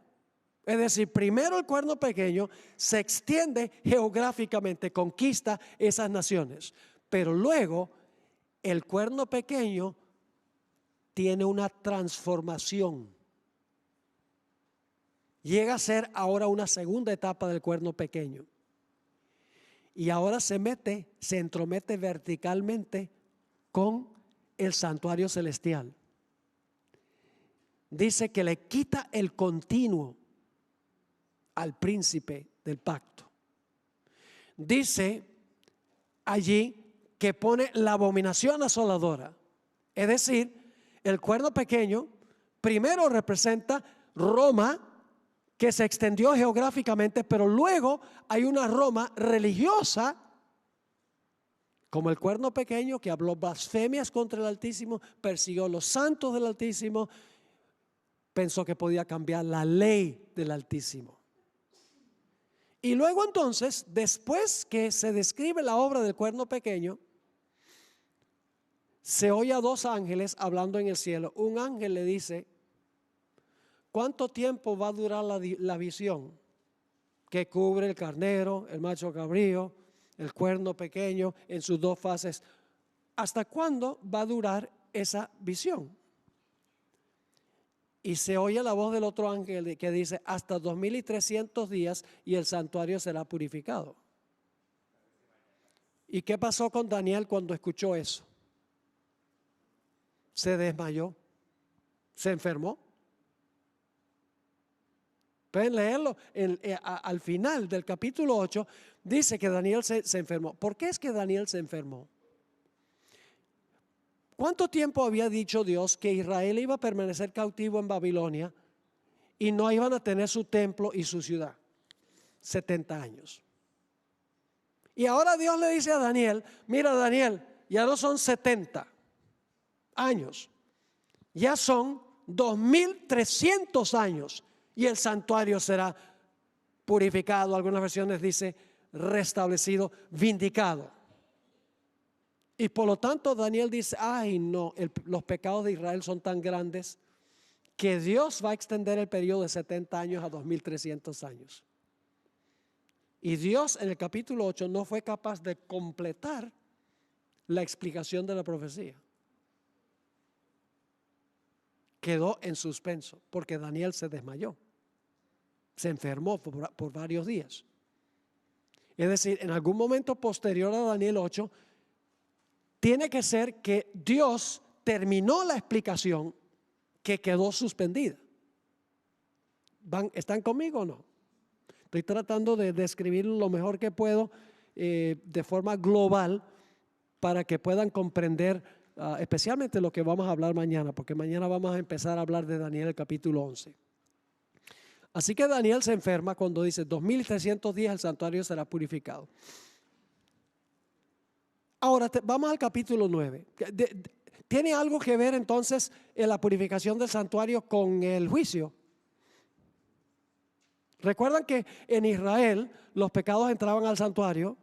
Es decir, primero el cuerno pequeño se extiende geográficamente, conquista esas naciones, pero luego el cuerno pequeño tiene una transformación. Llega a ser ahora una segunda etapa del cuerno pequeño. Y ahora se entromete verticalmente con el santuario celestial. Dice que le quita el continuo al príncipe del pacto. Dice allí que pone la abominación asoladora. Es decir, el cuerno pequeño primero representa Roma, que se extendió geográficamente, pero luego hay una Roma religiosa, como el cuerno pequeño, que habló blasfemias contra el Altísimo, persiguió a los santos del Altísimo, pensó que podía cambiar la ley del Altísimo. Y luego entonces, después que se describe la obra del cuerno pequeño, se oye a 2 ángeles hablando en el cielo. Un ángel le dice: ¿cuánto tiempo va a durar la visión que cubre el carnero, el macho cabrío, el cuerno pequeño en sus 2 fases? ¿Hasta cuándo va a durar esa visión? Y se oye la voz del otro ángel que dice: hasta 2300 días y el santuario será purificado. ¿Y qué pasó con Daniel cuando escuchó eso? Se desmayó, se enfermó. Pueden leerlo al final del capítulo 8, dice que Daniel se enfermó. ¿Por qué es que Daniel se enfermó? ¿Cuánto tiempo había dicho Dios que Israel iba a permanecer cautivo en Babilonia y no iban a tener su templo y su ciudad? 70 años. Y ahora Dios le dice a Daniel: mira, Daniel, ya no son 70 años, ya son 2300 años y el santuario será purificado. Algunas versiones dice restablecido, vindicado. Y por lo tanto Daniel dice: ay no, los pecados de Israel son tan grandes que Dios va a extender el periodo de 70 años a 2300 años. Y Dios en el capítulo 8 no fue capaz de completar la explicación de la profecía. Quedó en suspenso porque Daniel se desmayó, se enfermó por varios días. Es decir, en algún momento posterior a Daniel 8, tiene que ser que Dios terminó la explicación que quedó suspendida. ¿Están conmigo o no? Estoy tratando de describir lo mejor que puedo de forma global para que puedan comprender especialmente lo que vamos a hablar mañana, porque mañana vamos a empezar a hablar de Daniel el capítulo 11. Así que Daniel se enferma cuando dice 2300 días el santuario será purificado. Ahora vamos al capítulo 9. ¿Tiene algo que ver entonces en la purificación del santuario con el juicio? Recuerdan que en Israel los pecados entraban al santuario.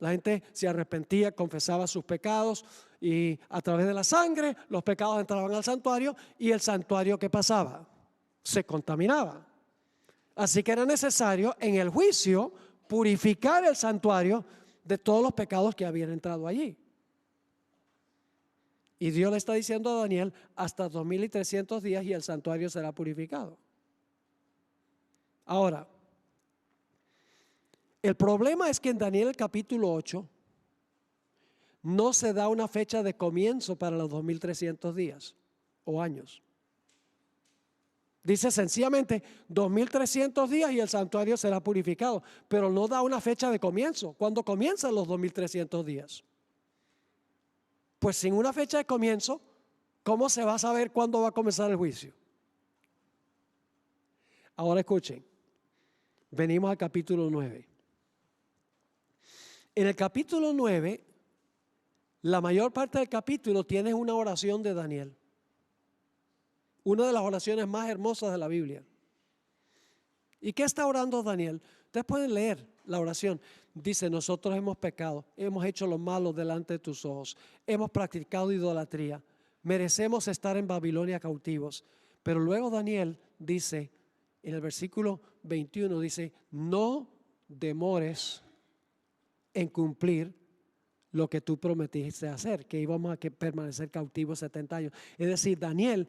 La gente se arrepentía, confesaba sus pecados y a través de la sangre los pecados entraban al santuario y el santuario, ¿qué pasaba? Se contaminaba. Así que era necesario en el juicio purificar el santuario de todos los pecados que habían entrado allí. Y Dios le está diciendo a Daniel, hasta 2300 días y el santuario será purificado. Ahora, el problema es que en Daniel el capítulo 8 no se da una fecha de comienzo para los 2300 días o años. Dice sencillamente 2300 días y el santuario será purificado, pero no da una fecha de comienzo. ¿Cuándo comienzan los 2300 días? Pues sin una fecha de comienzo, ¿cómo se va a saber cuándo va a comenzar el juicio? Ahora escuchen, venimos al capítulo 9. En el capítulo 9, la mayor parte del capítulo tiene una oración de Daniel. Una de las oraciones más hermosas de la Biblia. ¿Y qué está orando Daniel? Ustedes pueden leer la oración. Dice, nosotros hemos pecado, hemos hecho lo malo delante de tus ojos, hemos practicado idolatría, merecemos estar en Babilonia cautivos. Pero luego Daniel dice, en el versículo 21, dice, no demores en cumplir lo que tú prometiste hacer, que íbamos a permanecer cautivos 70 años. Es decir, Daniel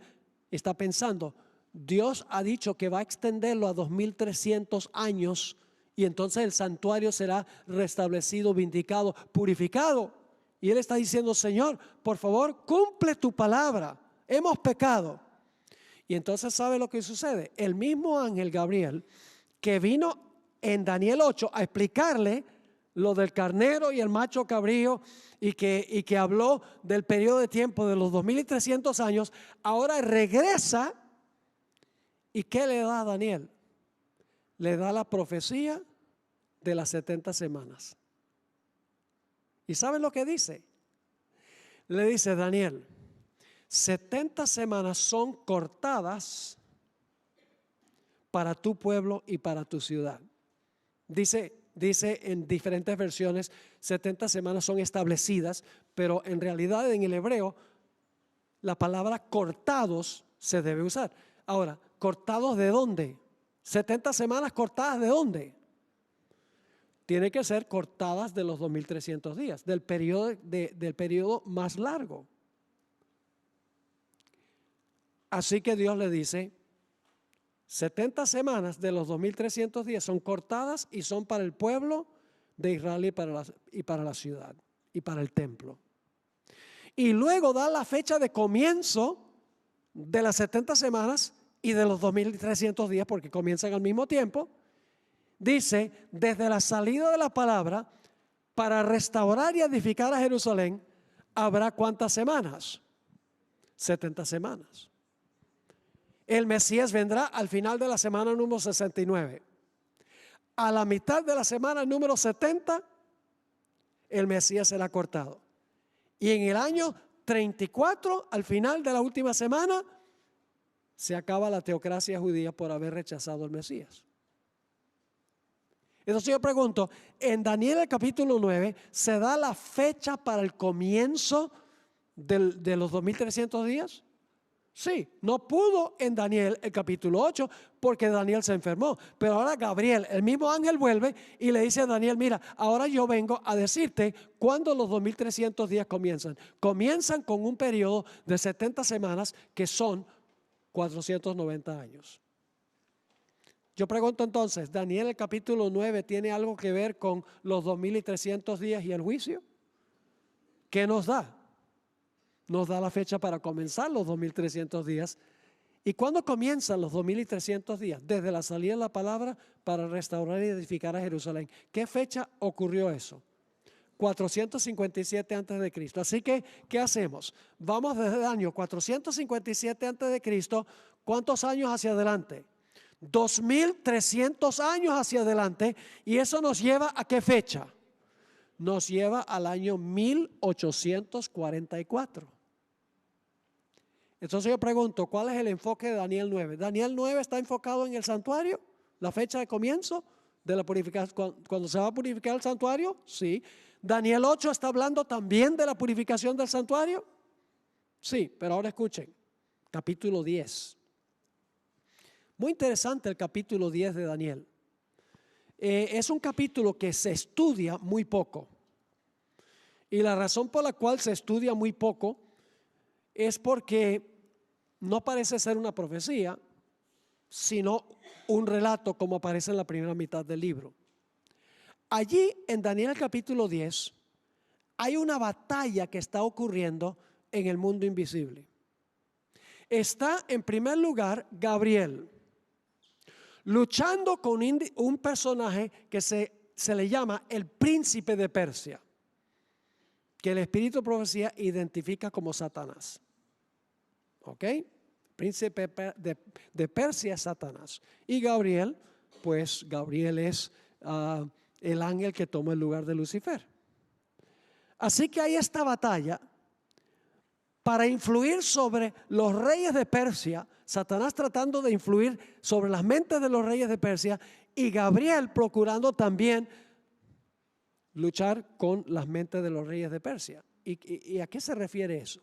está pensando, Dios ha dicho que va a extenderlo a 2300 años y entonces el santuario será restablecido, vindicado, purificado. Y él está diciendo, Señor, por favor, cumple tu palabra, hemos pecado. Y entonces, ¿sabe lo que sucede? El mismo ángel Gabriel que vino en Daniel 8 a explicarle lo del carnero y el macho cabrío y que habló del periodo de tiempo de los 2300 años, ahora regresa. ¿Y qué le da a Daniel? Le da la profecía de las 70 semanas. ¿Y saben lo que dice? Le dice, Daniel, 70 semanas son cortadas para tu pueblo y para tu ciudad. Dice en diferentes versiones, 70 semanas son establecidas, pero en realidad en el hebreo la palabra cortados se debe usar. Ahora, ¿cortados de dónde? 70 semanas cortadas de dónde? Tiene que ser cortadas de los 2300 días, del periodo más largo. Así que Dios le dice, 70 semanas de los 2300 días son cortadas y son para el pueblo de Israel y para la ciudad y para el templo. Y luego da la fecha de comienzo de las 70 semanas y de los 2300 días, porque comienzan al mismo tiempo. Dice, desde la salida de la palabra, para restaurar y edificar a Jerusalén, habrá ¿cuántas semanas? 70 semanas. El Mesías vendrá al final de la semana número 69. A la mitad de la semana número 70, el Mesías será cortado. Y en el año 34, al final de la última semana, se acaba la teocracia judía por haber rechazado al Mesías. Entonces yo pregunto, en Daniel el capítulo 9, ¿se da la fecha para el comienzo de los 2300 días? Sí, no pudo en Daniel el capítulo 8 porque Daniel se enfermó. Pero ahora Gabriel, el mismo ángel, vuelve y le dice a Daniel, mira, ahora yo vengo a decirte cuándo los 2300 días comienzan. Comienzan con un periodo de 70 semanas que son 490 años. Yo pregunto entonces, ¿Daniel el capítulo 9 tiene algo que ver con los 2300 días y el juicio? ¿Qué nos da? Nos da la fecha para comenzar los 2300 días. ¿Y cuándo comienzan los 2300 días? Desde la salida de la palabra para restaurar y edificar a Jerusalén. ¿Qué fecha ocurrió eso? 457 antes de Cristo. Así que, ¿qué hacemos? Vamos desde el año 457 antes de Cristo. ¿Cuántos años hacia adelante? 2300 años hacia adelante. ¿Y eso nos lleva a qué fecha? Nos lleva al año 1844. Entonces yo pregunto, ¿cuál es el enfoque de Daniel 9? ¿Daniel 9 está enfocado en el santuario? ¿La fecha de comienzo de la purificación? ¿Cuando se va a purificar el santuario? Sí. ¿Daniel 8 está hablando también de la purificación del santuario? Sí, pero ahora escuchen, capítulo 10. Muy interesante el capítulo 10 de Daniel. Es un capítulo que se estudia muy poco. Y la razón por la cual se estudia muy poco es porque no parece ser una profecía, sino un relato como aparece en la primera mitad del libro. Allí en Daniel capítulo 10 hay una batalla que está ocurriendo en el mundo invisible. Está en primer lugar Gabriel luchando con un personaje que se le llama el príncipe de Persia, que el espíritu de profecía identifica como Satanás. ¿Ok? Príncipe de Persia es Satanás. Y Gabriel, pues Gabriel es el ángel que toma el lugar de Lucifer. Así que hay esta batalla para influir sobre los reyes de Persia, Satanás tratando de influir sobre las mentes de los reyes de Persia y Gabriel procurando también luchar con las mentes de los reyes de Persia. ¿Y a qué se refiere eso?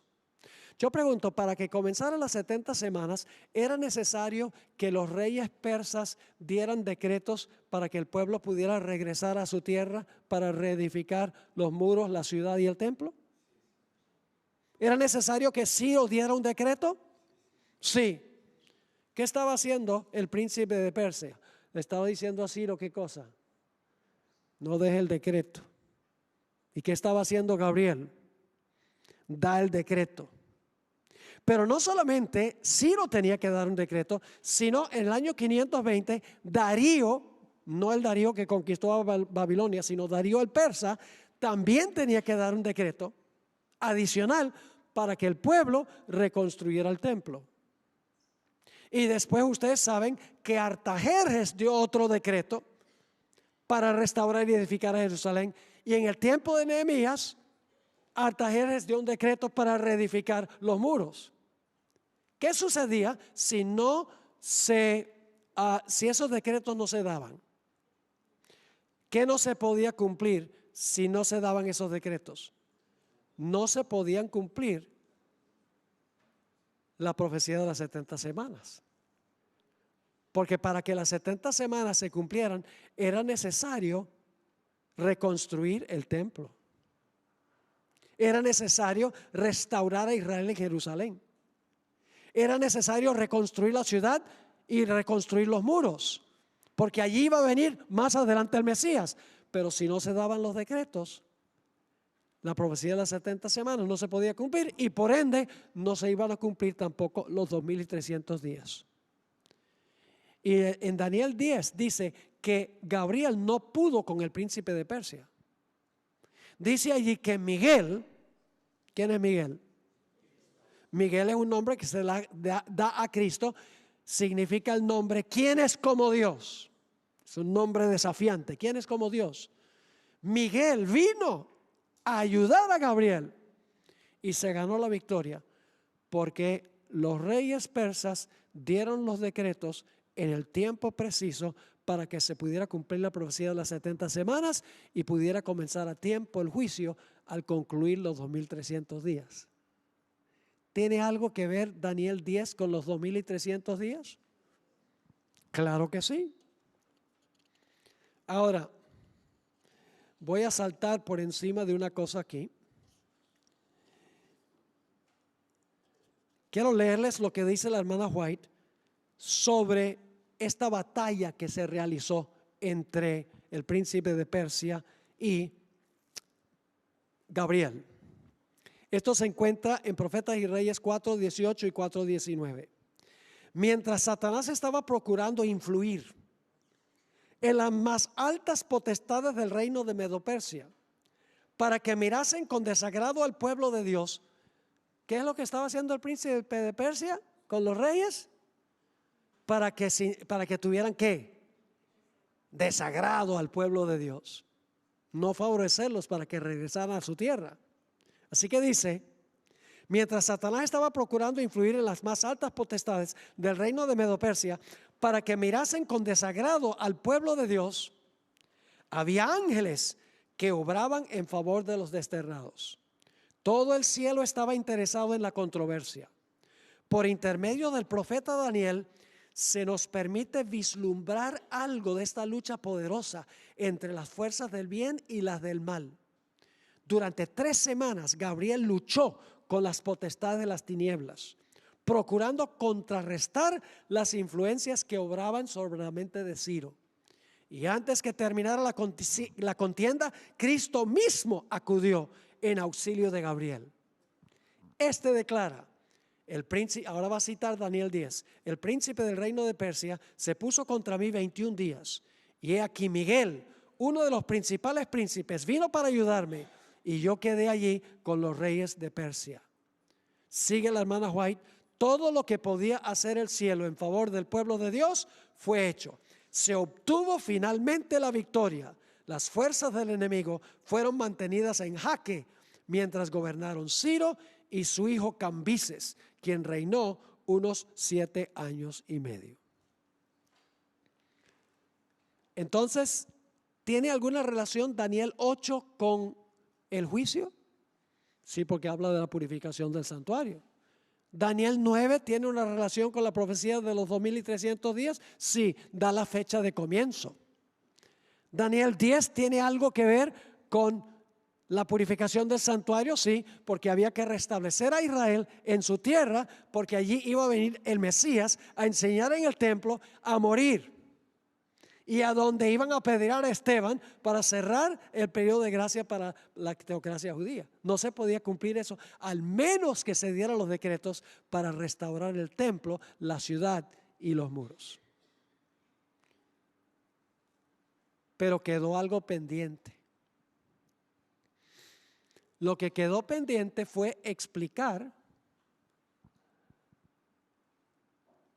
Yo pregunto, para que comenzaran las 70 semanas, ¿era necesario que los reyes persas dieran decretos para que el pueblo pudiera regresar a su tierra para reedificar los muros, la ciudad y el templo? ¿Era necesario que Ciro diera un decreto? Sí. ¿Qué estaba haciendo el príncipe de Persia? Le estaba diciendo a Ciro, ¿qué cosa? No deje el decreto. ¿Y qué estaba haciendo Gabriel? Da el decreto. Pero no solamente Ciro tenía que dar un decreto, sino en el año 520 Darío, no el Darío que conquistó a Babilonia, sino Darío el persa, también tenía que dar un decreto adicional para que el pueblo reconstruyera el templo. Y después ustedes saben que Artajerjes dio otro decreto para restaurar y edificar a Jerusalén. Y en el tiempo de Nehemías, Artajerjes dio un decreto para reedificar los muros. ¿Qué sucedía si esos decretos no se daban? ¿Qué no se podía cumplir si no se daban esos decretos? No se podían cumplir la profecía de las 70 semanas. Porque para que las 70 semanas se cumplieran, era necesario reconstruir el templo. Era necesario restaurar a Israel en Jerusalén. Era necesario reconstruir la ciudad y reconstruir los muros, porque allí iba a venir más adelante el Mesías. Pero si no se daban los decretos, la profecía de las 70 semanas no se podía cumplir y por ende no se iban a cumplir tampoco los 2300 días. Y en Daniel 10 dice que Gabriel no pudo con el príncipe de Persia. Dice allí que Miguel, ¿quién es Miguel? Miguel es un nombre que se da a Cristo, significa el nombre ¿quién es como Dios? Es un nombre desafiante, ¿quién es como Dios? Miguel vino a ayudar a Gabriel y se ganó la victoria porque los reyes persas dieron los decretos en el tiempo preciso para que se pudiera cumplir la profecía de las 70 semanas y pudiera comenzar a tiempo el juicio al concluir los 2300 días. ¿Tiene algo que ver Daniel 10 con los 2300 días? Claro que sí. Ahora, voy a saltar por encima de una cosa aquí. Quiero leerles lo que dice la hermana White sobre esta batalla que se realizó entre el príncipe de Persia y Gabriel. Esto se encuentra en Profetas y Reyes 4:18 y 4:19. Mientras Satanás estaba procurando influir en las más altas potestades del reino de Medo-Persia para que mirasen con desagrado al pueblo de Dios, ¿qué es lo que estaba haciendo el príncipe de Persia con los reyes? Para que tuvieran ¿qué? Desagrado al pueblo de Dios, no favorecerlos para que regresaran a su tierra. Así que dice, mientras Satanás estaba procurando influir en las más altas potestades del reino de Medo-Persia para que mirasen con desagrado al pueblo de Dios, había ángeles que obraban en favor de los desterrados. Todo el cielo estaba interesado en la controversia. Por intermedio del profeta Daniel, se nos permite vislumbrar algo de esta lucha poderosa entre las fuerzas del bien y las del mal. Durante 3 semanas Gabriel luchó con las potestades de las tinieblas, procurando contrarrestar las influencias que obraban sobre la mente de Ciro. Y antes que terminara la contienda, Cristo mismo acudió en auxilio de Gabriel. Este declara, el príncipe, ahora va a citar Daniel 10, el príncipe del reino de Persia se puso contra mí 21 días. Y he aquí Miguel, uno de los principales príncipes, vino para ayudarme y yo quedé allí con los reyes de Persia. Sigue la hermana White, todo lo que podía hacer el cielo en favor del pueblo de Dios fue hecho. Se obtuvo finalmente la victoria. Las fuerzas del enemigo fueron mantenidas en jaque mientras gobernaron Ciro y su hijo Cambises, quien reinó unos 7 años y medio. Entonces, ¿tiene alguna relación Daniel 8 con el juicio? Sí, porque habla de la purificación del santuario. Daniel 9 tiene una relación con la profecía de los 2300 días. Sí, da la fecha de comienzo. Daniel 10 tiene algo que ver con la purificación del santuario. Sí, porque había que restablecer a Israel en su tierra, porque allí iba a venir el Mesías a enseñar en el templo, a morir, y a donde iban a apedrear a Esteban para cerrar el periodo de gracia para la teocracia judía. No se podía cumplir eso, al menos que se dieran los decretos para restaurar el templo, la ciudad y los muros. Pero quedó algo pendiente. Lo que quedó pendiente fue explicar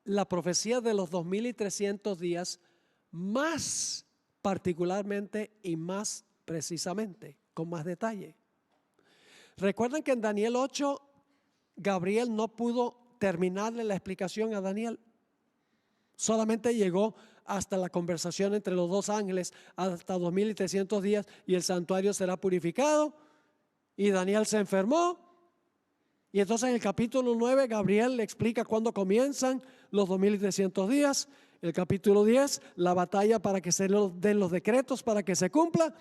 la profecía de los 2300 días más particularmente y más precisamente, con más detalle. Recuerden que en Daniel 8, Gabriel no pudo terminarle la explicación a Daniel. Solamente llegó hasta la conversación entre los dos ángeles, hasta 2300 días, y el santuario será purificado, y Daniel se enfermó. Y entonces en el capítulo 9, Gabriel le explica cuándo comienzan los 2300 días. El capítulo 10, la batalla para que se den los decretos para que se cumpla,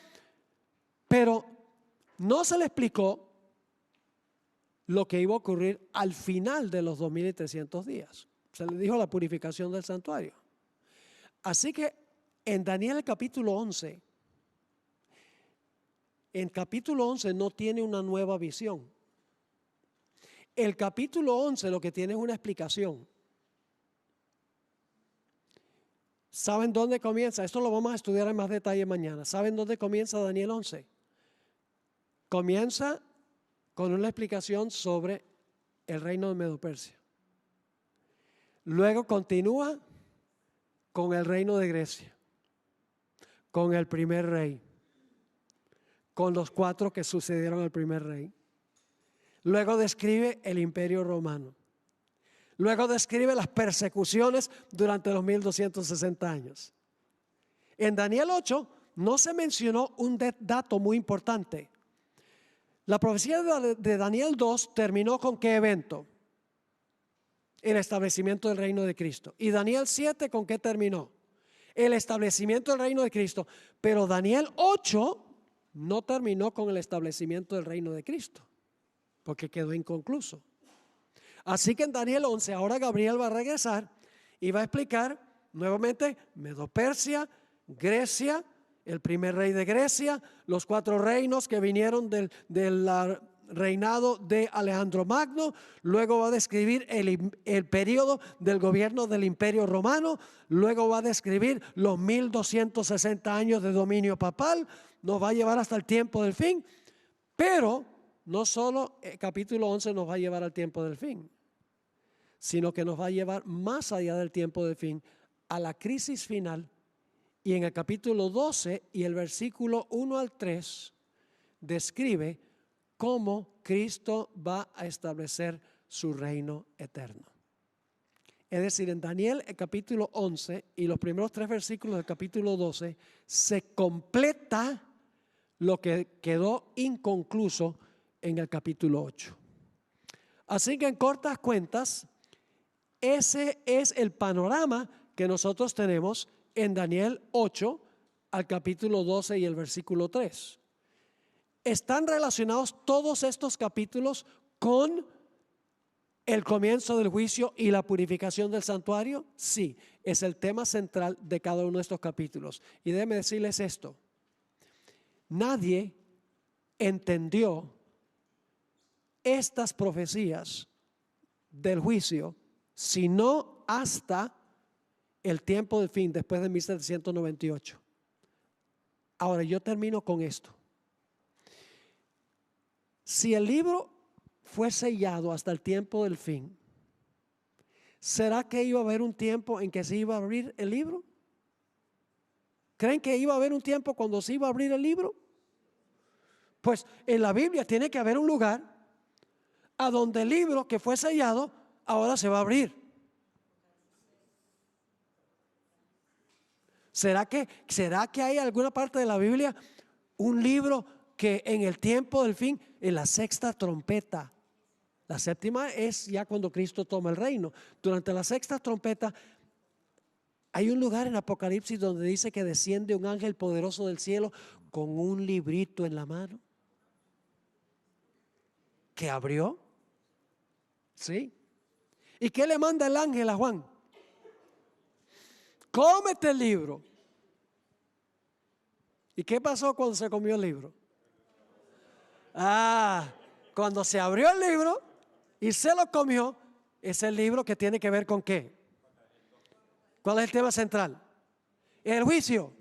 pero no se le explicó lo que iba a ocurrir al final de los 2300 días. Se le dijo la purificación del santuario. Así que en Daniel capítulo 11, en capítulo 11 no tiene una nueva visión. El capítulo 11 lo que tiene es una explicación. ¿Saben dónde comienza? Esto lo vamos a estudiar en más detalle mañana. ¿Saben dónde comienza Daniel 11? Comienza con una explicación sobre el reino de Medo-Persia. Luego continúa con el reino de Grecia, con el primer rey, con los 4 que sucedieron al primer rey. Luego describe el imperio romano. Luego describe las persecuciones durante los 1260 años. En Daniel 8 no se mencionó un dato muy importante. La profecía de Daniel 2 terminó con ¿qué evento? El establecimiento del reino de Cristo. Y Daniel 7 ¿con qué terminó? El establecimiento del reino de Cristo. Pero Daniel 8 no terminó con el establecimiento del reino de Cristo, porque quedó inconcluso. Así que en Daniel 11 ahora Gabriel va a regresar y va a explicar nuevamente Medo-Persia, Grecia, el primer rey de Grecia, los 4 reinos que vinieron del reinado de Alejandro Magno. Luego va a describir el periodo del gobierno del imperio romano. Luego va a describir los 1260 años de dominio papal. Nos va a llevar hasta el tiempo del fin. Pero no solo el capítulo 11 nos va a llevar al tiempo del fin, sino que nos va a llevar más allá del tiempo del fin, a la crisis final. Y en el capítulo 12 y el versículo 1 al 3 describe cómo Cristo va a establecer su reino eterno. Es decir, en Daniel el capítulo 11 y los primeros 3 versículos del capítulo 12 se completa lo que quedó inconcluso en el capítulo 8. Así que en cortas cuentas, ese es el panorama que nosotros tenemos en Daniel 8 al capítulo 12 y el versículo 3. Están relacionados todos estos capítulos con el comienzo del juicio y la purificación del santuario? Sí, es el tema central de cada uno de estos capítulos. Y déjenme decirles esto: nadie entendió estas profecías del juicio sino hasta el tiempo del fin, después de 1798. Ahora yo termino con esto. Si el libro fue sellado hasta el tiempo del fin, ¿será que iba a haber un tiempo en que se iba a abrir el libro? ¿Creen que iba a haber un tiempo cuando se iba a abrir el libro? Pues en la Biblia tiene que haber un lugar a donde el libro que fue sellado ahora se va a abrir. ¿Será que hay alguna parte de la Biblia, un libro que en el tiempo del fin, en la sexta trompeta? La séptima es ya cuando Cristo toma el reino. Durante la sexta trompeta hay un lugar en Apocalipsis donde dice que desciende un ángel poderoso del cielo con un librito en la mano que abrió. ¿Sí? ¿Y qué le manda el ángel a Juan? Cómete el libro. ¿Y qué pasó cuando se comió el libro? Cuando se abrió el libro y se lo comió, es el libro que tiene que ver con ¿qué? ¿Cuál es el tema central? El juicio.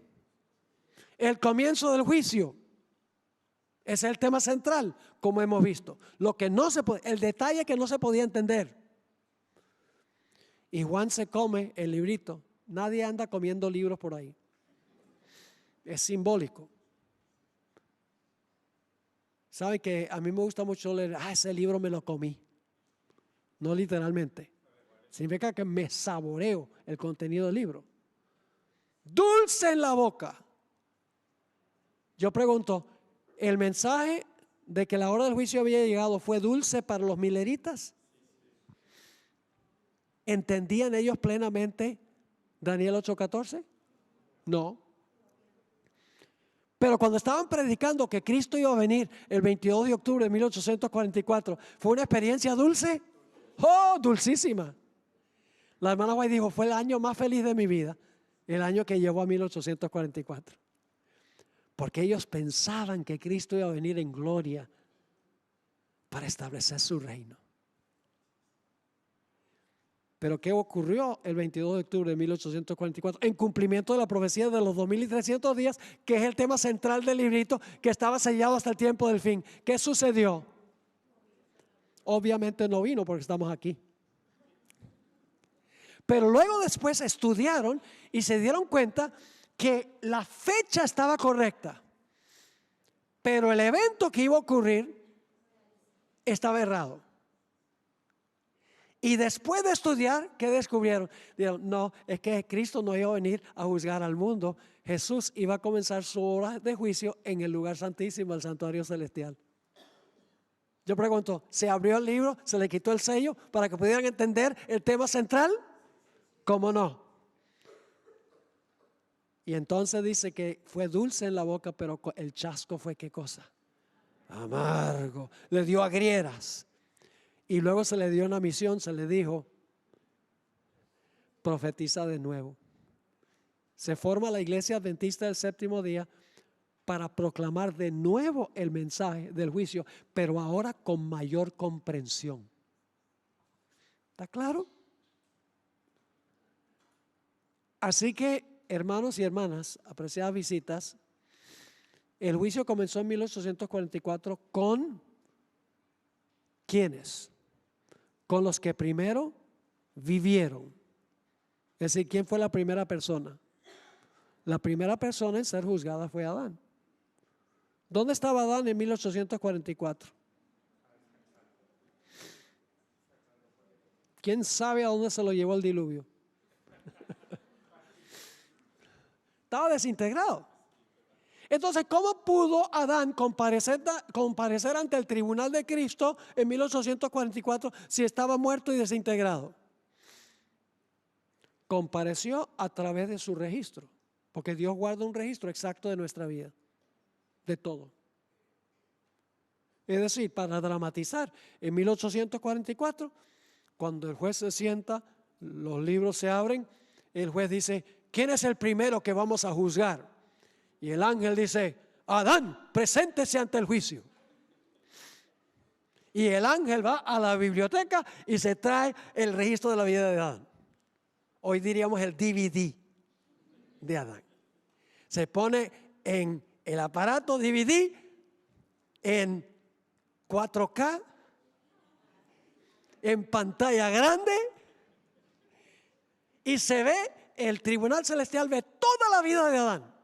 El comienzo del juicio. Es el tema central, como hemos visto. Lo que no se puede, el detalle que no se podía entender. Y Juan se come el librito. Nadie anda comiendo libros por ahí. Es simbólico. ¿Sabe que a mí me gusta mucho leer? Ese libro me lo comí. No literalmente. Significa que me saboreo el contenido del libro. Dulce en la boca. Yo pregunto, ¿el mensaje de que la hora del juicio había llegado fue dulce para los mileritas? ¿Entendían ellos plenamente Daniel 8:14? No. Pero cuando estaban predicando que Cristo iba a venir el 22 de octubre de 1844, ¿fue una experiencia dulce? ¡Oh, dulcísima! La hermana White dijo, fue el año más feliz de mi vida, el año que llevó a 1844. Porque ellos pensaban que Cristo iba a venir en gloria para establecer su reino. Pero ¿qué ocurrió el 22 de octubre de 1844? En cumplimiento de la profecía de los 2300 días, que es el tema central del librito, que estaba sellado hasta el tiempo del fin. ¿Qué sucedió? Obviamente no vino porque estamos aquí. Pero luego después estudiaron y se dieron cuenta que la fecha estaba correcta, pero el evento que iba a ocurrir estaba errado. Y después de estudiar, ¿qué descubrieron? Dijeron, no, es que Cristo no iba a venir a juzgar al mundo. Jesús iba a comenzar su hora de juicio en el lugar santísimo, el santuario celestial. Yo pregunto, ¿se abrió el libro? ¿Se le quitó el sello para que pudieran entender el tema central? ¿Cómo no? Y entonces dice que fue dulce en la boca, pero el chasco fue ¿qué cosa? Amargo. Le dio agrieras. Y luego se le dio una misión, se le dijo, profetiza de nuevo. Se forma la iglesia adventista del séptimo día para proclamar de nuevo el mensaje del juicio, pero ahora con mayor comprensión. ¿Está claro? Así que, hermanos y hermanas, apreciadas visitas, el juicio comenzó en 1844 con ¿quiénes? Con los que primero vivieron. Es decir, ¿quién fue la primera persona? La primera persona en ser juzgada fue Adán. ¿Dónde estaba Adán en 1844? ¿Quién sabe a dónde se lo llevó el diluvio? Estaba desintegrado. Entonces, ¿cómo pudo Adán comparecer ante el tribunal de Cristo en 1844 si estaba muerto y desintegrado? Compareció a través de su registro, porque Dios guarda un registro exacto de nuestra vida, de todo. Es decir, para dramatizar, en 1844, cuando el juez se sienta, los libros se abren, el juez dice, ¿quién es el primero que vamos a juzgar? Y el ángel dice, Adán, preséntese ante el juicio. Y el ángel va a la biblioteca y se trae el registro de la vida de Adán. Hoy diríamos el DVD de Adán. Se pone en el aparato DVD en 4K, en pantalla grande, y se ve, el tribunal celestial ve toda la vida de Adán.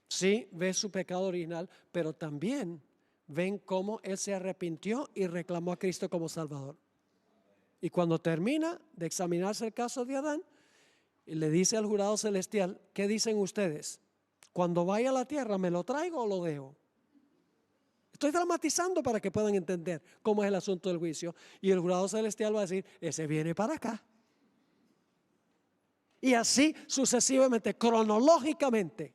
Sí, ve su pecado original, pero también ven cómo él se arrepintió y reclamó a Cristo como Salvador. Y cuando termina de examinarse el caso de Adán, le dice al jurado celestial, ¿qué dicen ustedes? Cuando vaya a la tierra, ¿me lo traigo o lo dejo? Estoy dramatizando para que puedan entender cómo es el asunto del juicio. Y el jurado celestial va a decir, ese viene para acá. Y así sucesivamente, cronológicamente,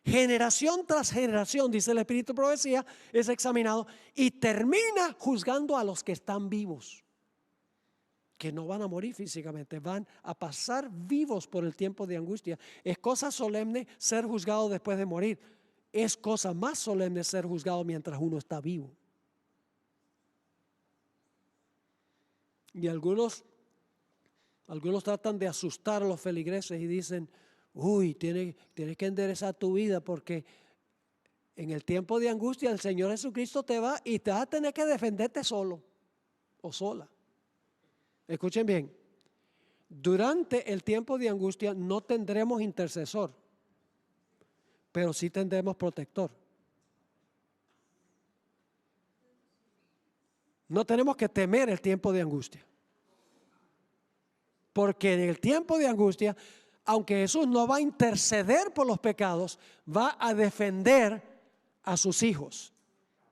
generación tras generación, dice el Espíritu de Profecía, es examinado y termina juzgando a los que están vivos, que no van a morir físicamente, van a pasar vivos por el tiempo de angustia. Es cosa solemne ser juzgado después de morir. Es cosa más solemne ser juzgado mientras uno está vivo. Y algunos tratan de asustar a los feligreses y dicen, uy, tienes que enderezar tu vida porque en el tiempo de angustia el Señor Jesucristo te va y te vas a tener que defenderte solo o sola. Escuchen bien, durante el tiempo de angustia no tendremos intercesor, pero sí tendremos protector. No tenemos que temer el tiempo de angustia, porque en el tiempo de angustia, aunque Jesús no va a interceder por los pecados, va a defender a sus hijos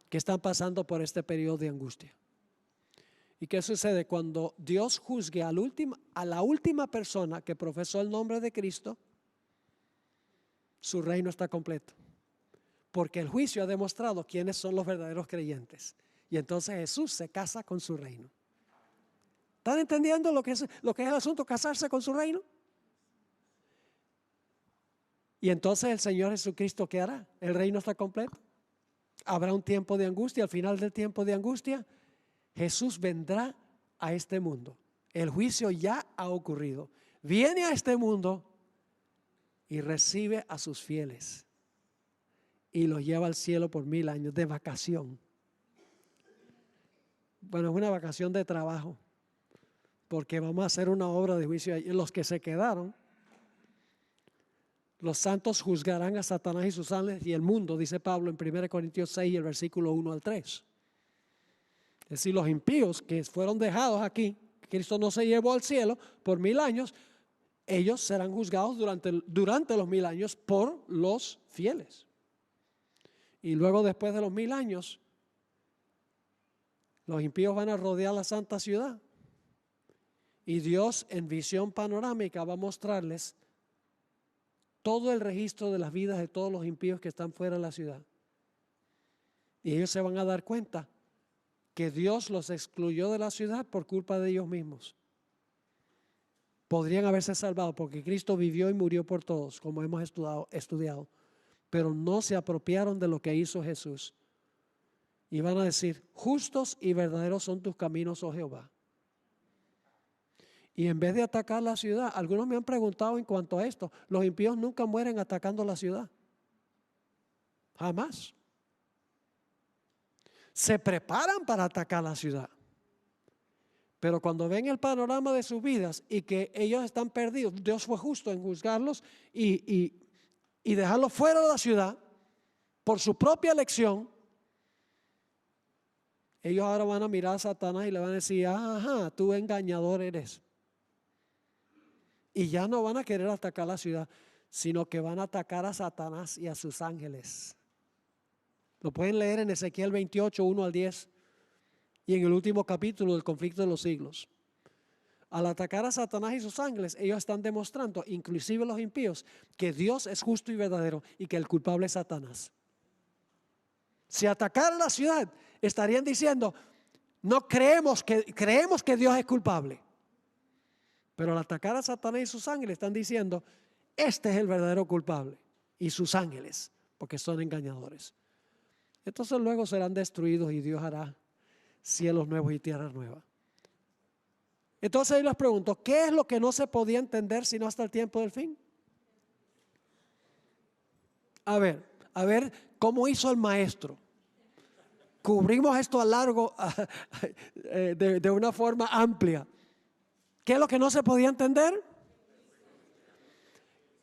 que están pasando por este periodo de angustia. ¿Y qué sucede? Cuando Dios juzgue a la última persona que profesó el nombre de Cristo, su reino está completo. Porque el juicio ha demostrado quiénes son los verdaderos creyentes. Y entonces Jesús se casa con su reino. ¿Están entendiendo lo que es el asunto, casarse con su reino? Y entonces el Señor Jesucristo, ¿qué hará? El reino está completo. Habrá un tiempo de angustia. Al final del tiempo de angustia, Jesús vendrá a este mundo. El juicio ya ha ocurrido. Viene a este mundo y recibe a sus fieles y los lleva al cielo por 1000 años de vacación. Bueno, es una vacación de trabajo, porque vamos a hacer una obra de juicio. Y los que se quedaron, los santos juzgarán a Satanás y sus ángeles y el mundo, dice Pablo en 1 Corintios 6, el versículo 1 al 3. Es decir, los impíos que fueron dejados aquí, Cristo no se llevó al cielo por 1000 años, ellos serán juzgados durante los 1000 años por los fieles. Y luego, después de los 1000 años, los impíos van a rodear la santa ciudad. Y Dios, en visión panorámica, va a mostrarles todo el registro de las vidas de todos los impíos que están fuera de la ciudad. Y ellos se van a dar cuenta que Dios los excluyó de la ciudad por culpa de ellos mismos. Podrían haberse salvado porque Cristo vivió y murió por todos, como hemos estudiado, pero no se apropiaron de lo que hizo Jesús. Y van a decir, justos y verdaderos son tus caminos, oh Jehová. Y en vez de atacar la ciudad, algunos me han preguntado en cuanto a esto, los impíos nunca mueren atacando la ciudad. Jamás. Se preparan para atacar la ciudad. Pero cuando ven el panorama de sus vidas y que ellos están perdidos, Dios fue justo en juzgarlos y dejarlos fuera de la ciudad por su propia elección. Ellos ahora van a mirar a Satanás y le van a decir, ajá, tú engañador eres. Y ya no van a querer atacar la ciudad, sino que van a atacar a Satanás y a sus ángeles. Lo pueden leer en Ezequiel 28, 1 al 10. Y en el último capítulo del conflicto de los siglos. Al atacar a Satanás y sus ángeles, ellos están demostrando, inclusive los impíos, que Dios es justo y verdadero y que el culpable es Satanás. Si atacaran la ciudad, estarían diciendo, no creemos que Dios es culpable. Pero al atacar a Satanás y sus ángeles, están diciendo, este es el verdadero culpable. Y sus ángeles, porque son engañadores. Entonces luego serán destruidos y Dios hará cielos nuevos y tierras nuevas. Entonces yo les pregunto, ¿qué es lo que no se podía entender sino hasta el tiempo del fin? A ver, ¿cómo hizo el maestro? Cubrimos esto a largo, de una forma amplia. ¿Qué es lo que no se podía entender?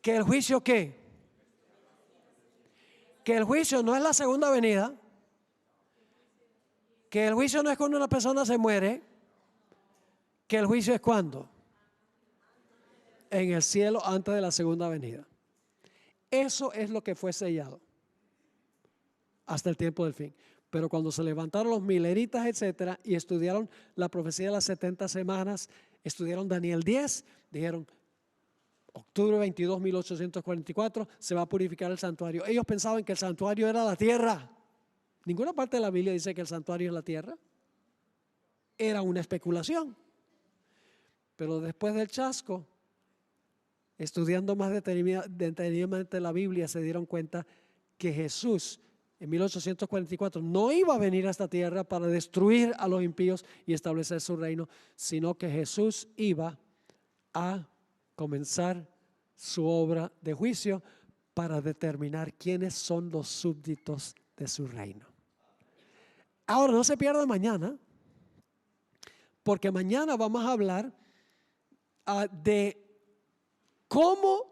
¿Que el juicio qué? Que el juicio no es la segunda venida. Que el juicio no es cuando una persona se muere. Que el juicio es cuando. En el cielo antes de la segunda venida. Eso es lo que fue sellado hasta el tiempo del fin. Pero cuando se levantaron los mileritas, etcétera, y estudiaron la profecía de las 70 semanas, estudiaron Daniel 10, dijeron, octubre 22, 1844, se va a purificar el santuario. Ellos pensaban que el santuario era la tierra. Ninguna parte de la Biblia dice que el santuario es la tierra. Era una especulación. Pero después del chasco, estudiando más detenidamente la Biblia, se dieron cuenta que Jesús en 1844 no iba a venir a esta tierra para destruir a los impíos y establecer su reino, sino que Jesús iba a comenzar su obra de juicio para determinar quiénes son los súbditos de su reino. Ahora no se pierda mañana, porque mañana vamos a hablar de cómo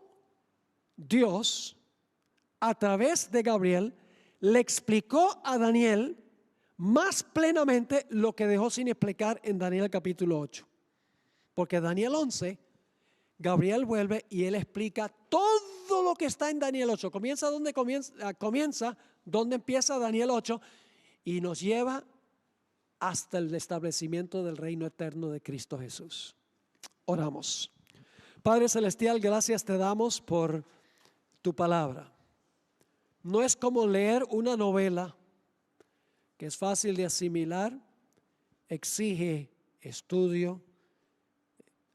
Dios, a través de Gabriel, le explicó a Daniel más plenamente lo que dejó sin explicar en Daniel capítulo 8. Porque Daniel 11, Gabriel vuelve y él explica todo lo que está en Daniel 8. Comienza donde empieza Daniel 8 y nos lleva hasta el establecimiento del reino eterno de Cristo Jesús. Oramos. Padre Celestial, gracias te damos por tu palabra. No es como leer una novela que es fácil de asimilar, exige estudio,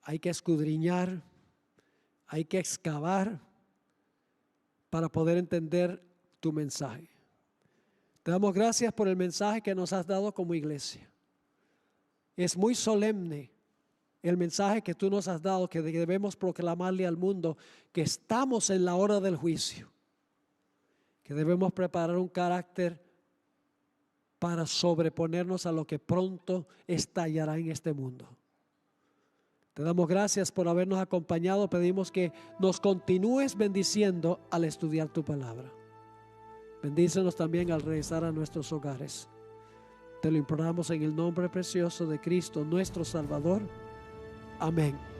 hay que escudriñar, hay que excavar para poder entender tu mensaje. Te damos gracias por el mensaje que nos has dado como iglesia. Es muy solemne el mensaje que tú nos has dado, que debemos proclamarle al mundo que estamos en la hora del juicio, que debemos preparar un carácter para sobreponernos a lo que pronto estallará en este mundo. Te damos gracias por habernos acompañado. Pedimos que nos continúes bendiciendo al estudiar tu palabra. Bendícenos también al regresar a nuestros hogares. Te lo imploramos en el nombre precioso de Cristo, nuestro Salvador. Amén.